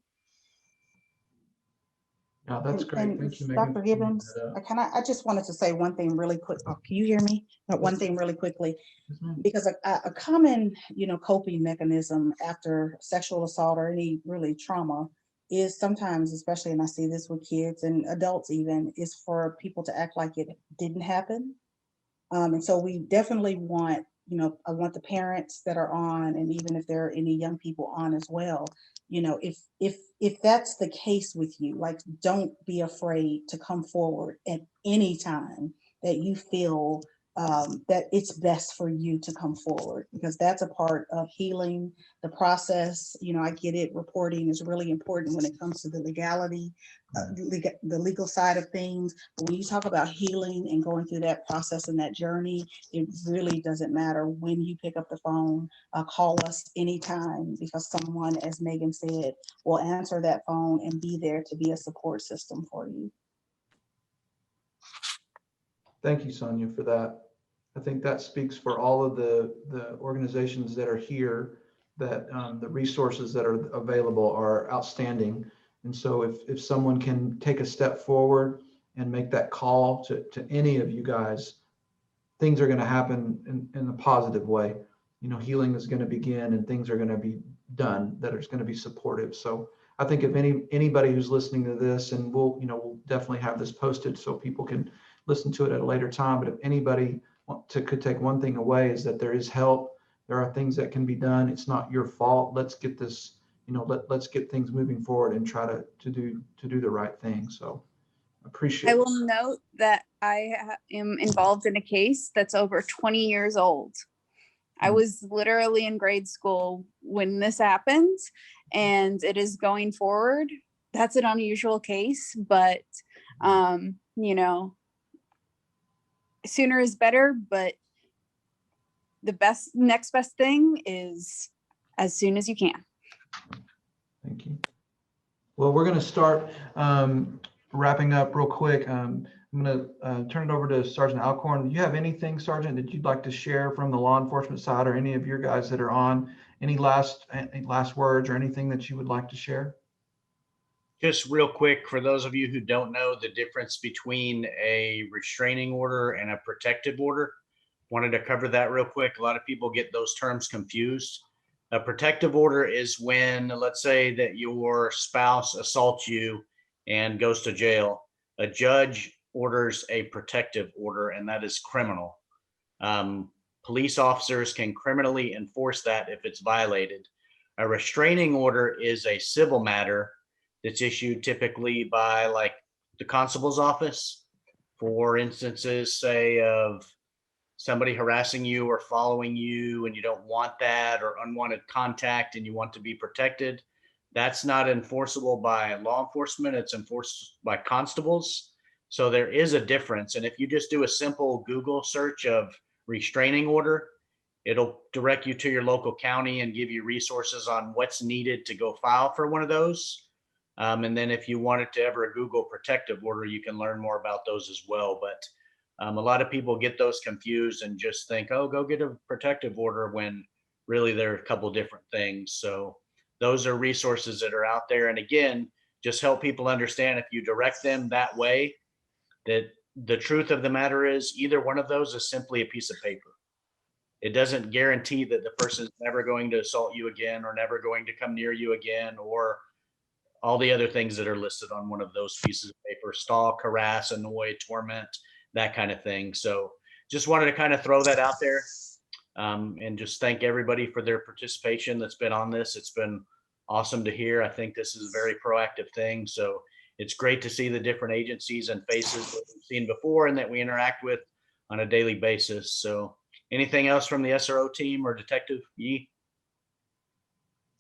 Yeah, that's great. And Thank you, Megan. Dr. Gibbons, I just wanted to say one thing really quick. Oh, can you hear me? No, one thing really quickly, because a common, coping mechanism after sexual assault or any really trauma is sometimes, especially, and I see this with kids and adults even, is for people to act like it didn't happen. And so we definitely want, I want the parents that are on, and even if there are any young people on as well, if that's the case with you, like, don't be afraid to come forward at any time that you feel that it's best for you to come forward, because that's a part of healing the process. I get it. Reporting is really important when it comes to the legality, the legal side of things. But when you talk about healing and going through that process and that journey, it really doesn't matter when you pick up the phone. Call us anytime, because someone, as Megan said, will answer that phone and be there to be a support system for you. Thank you, Sonya, for that. I think that speaks for all of the organizations that are here, that the resources that are available are outstanding. And so if someone can take a step forward and make that call to any of you guys, things are going to happen in a positive way. Healing is going to begin and things are going to be done that is going to be supportive. So I think if anybody who's listening to this, and we'll definitely have this posted so people can listen to it at a later time, but if anybody could take one thing away, is that there is help. There are things that can be done. It's not your fault. Let's get this, let's get things moving forward and try to do the right thing. So appreciate I it. will note that I am involved in a case that's over 20 years old. I was literally in grade school when this happened, and it is going forward. That's an unusual case, but sooner is better, but the next best thing is as soon as you can. Thank you. Well, we're going to start wrapping up real quick. I'm going to turn it over to Sergeant Alcorn. Do you have anything, Sergeant, that you'd like to share from the law enforcement side, or any of your guys that are on? Any last words or anything that you would like to share? Just real quick, for those of you who don't know the difference between a restraining order and a protective order, wanted to cover that real quick. A lot of people get those terms confused. A protective order is when, let's say that your spouse assaults you and goes to jail. A judge orders a protective order, and that is criminal. Police officers can criminally enforce that if it's violated. A restraining order is a civil matter that's issued typically by, like, the constable's office for instances, say, of somebody harassing you or following you and you don't want that, or unwanted contact and you want to be protected. That's not enforceable by law enforcement. It's enforced by constables. So there is a difference. And if you just do a simple Google search of restraining order, it'll direct you to your local county and give you resources on what's needed to go file for one of those. And then if you wanted to ever Google protective order, you can learn more about those as well. But a lot of people get those confused and just think, oh, go get a protective order, when really they're a couple different things. So those are resources that are out there. And again, just help people understand, if you direct them that way, that the truth of the matter is either one of those is simply a piece of paper. It doesn't guarantee that the person's never going to assault you again, or never going to come near you again, or all the other things that are listed on one of those pieces of paper: stalk, harass, annoy, torment, that kind of thing. So just wanted to kind of throw that out there, and just thank everybody for their participation that's been on this. It's been awesome to hear. I think this is a very proactive thing. So it's great to see the different agencies and faces that we've seen before and that we interact with on a daily basis. So anything else from the SRO team or Detective Yee?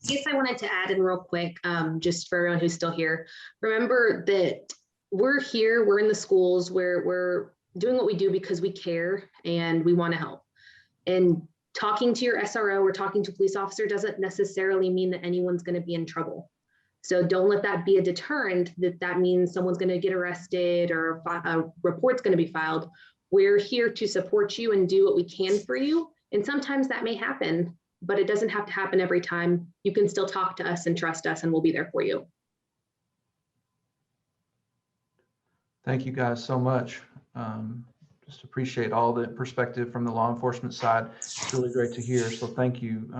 Yes, I wanted to add in real quick, just for everyone who's still here. Remember that we're here, we're in the schools, we're doing what we do because we care and we want to help. And talking to your SRO or talking to a police officer doesn't necessarily mean that anyone's going to be in trouble. So don't let that be a deterrent that means someone's going to get arrested or a report's going to be filed. We're here to support you and do what we can for you. And sometimes that may happen, but it doesn't have to happen every time. You can still talk to us and trust us, and we'll be there for you. Thank you guys so much. Just appreciate all the perspective from the law enforcement side. It's really great to hear. So thank you.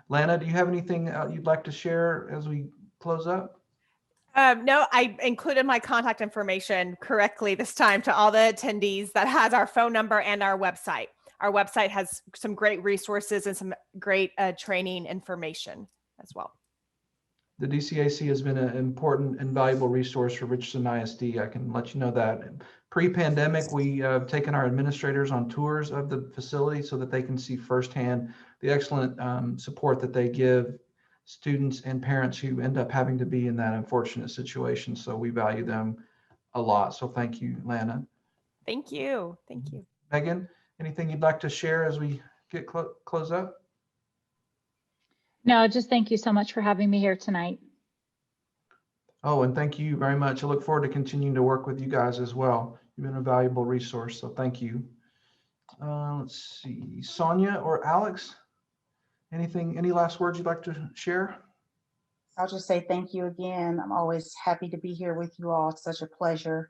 Lana, do you have anything you'd like to share as we close up? No, I included my contact information correctly this time to all the attendees. That has our phone number and our website. Our website has some great resources and some great training information as well. The DCAC has been an important and valuable resource for Richardson ISD. I can let you know that. Pre-pandemic, we have taken our administrators on tours of the facility so that they can see firsthand the excellent support that they give students and parents who end up having to be in that unfortunate situation. So we value them a lot. So thank you, Lana. Thank you. Thank you. Megan, anything you'd like to share as we get close up? No, just thank you so much for having me here tonight. Oh, and thank you very much. I look forward to continuing to work with you guys as well. You've been a valuable resource, so thank you. Let's see, Sonya or Alex, any last words you'd like to share? I'll just say thank you again. I'm always happy to be here with you all. It's such a pleasure.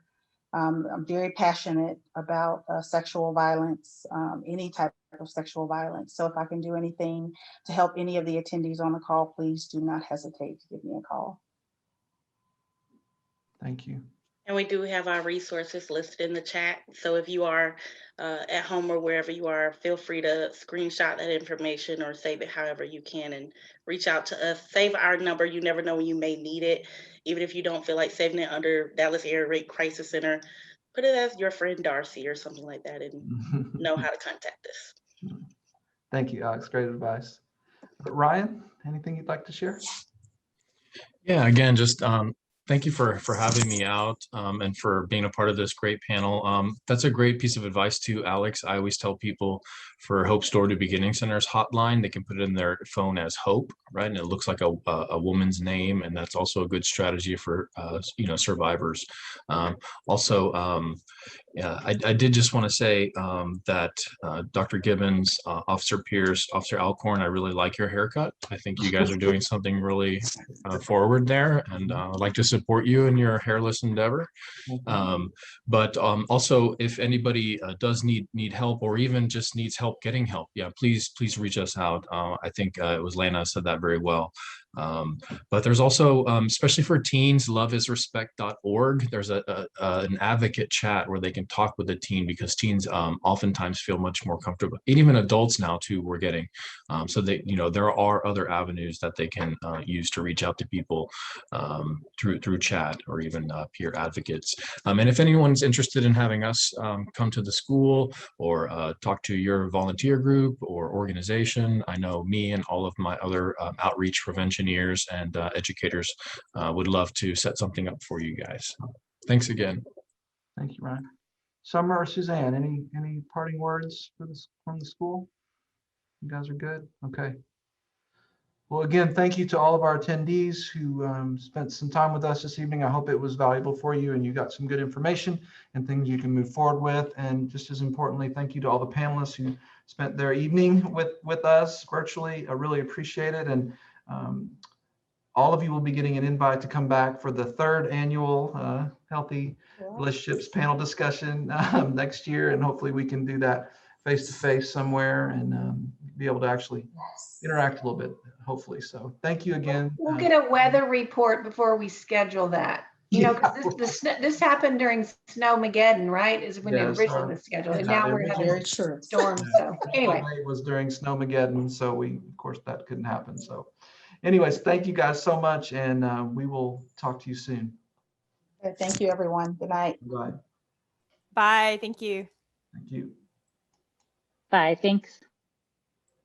I'm very passionate about sexual violence, any type of sexual violence. So if I can do anything to help any of the attendees on the call, please do not hesitate to give me a call. Thank you. And we do have our resources listed in the chat. So if you are at home or wherever you are, feel free to screenshot that information or save it however you can and reach out to us. Save our number. You never know when you may need it. Even if you don't feel like saving it under Dallas Area Rape Crisis Center, put it as your friend Darcy or something like that and know how to contact us. Thank you, Alex. Great advice. Ryan, anything you'd like to share? Yeah, again, just thank you for having me out and for being a part of this great panel. That's a great piece of advice too, Alex. I always tell people for Hope Store to Beginning Center's hotline, they can put it in their phone as Hope, right? And it looks like a woman's name, and that's also a good strategy for survivors. Yeah, I did just want to say that Dr. Gibbons, Officer Pierce, Officer Alcorn, I really like your haircut. I think you guys are doing something really forward there, and I'd like to support you in your hairless endeavor. But also, if anybody does need help or even just needs help getting help, yeah, please reach us out. I think it was Lana said that very well. But there's also, especially for teens, loveisrespect.org. There's an advocate chat where they can talk with the teen, because teens oftentimes feel much more comfortable, and even adults now too, we're getting. So that, there are other avenues that they can use to reach out to people through chat or even peer advocates. And if anyone's interested in having us come to the school or talk to your volunteer group or organization, I know me and all of my other outreach prevention years and educators would love to set something up for you guys. Thanks again. Thank you, Ryan. Summer or Suzanne, any parting words from the school? You guys are good? Okay. Well, again, thank you to all of our attendees who spent some time with us this evening. I hope it was valuable for you and you got some good information and things you can move forward with. And just as importantly, thank you to all the panelists who spent their evening with us virtually. I really appreciate it. And all of you will be getting an invite to come back for the 3rd annual Healthy Relationships panel discussion next year. And hopefully we can do that face-to-face somewhere and be able to actually interact a little bit, hopefully. So thank you again. We'll get a weather report before we schedule that. Because this happened during Snowmageddon, right? Is when it originally was scheduled. And now we're having storms. So anyway. It was during Snowmageddon, so of course, that couldn't happen. So anyways, thank you guys so much, and we will talk to you soon. Thank you, everyone. Good night. Bye. Bye. Thank you. Thank you. Bye. Thanks.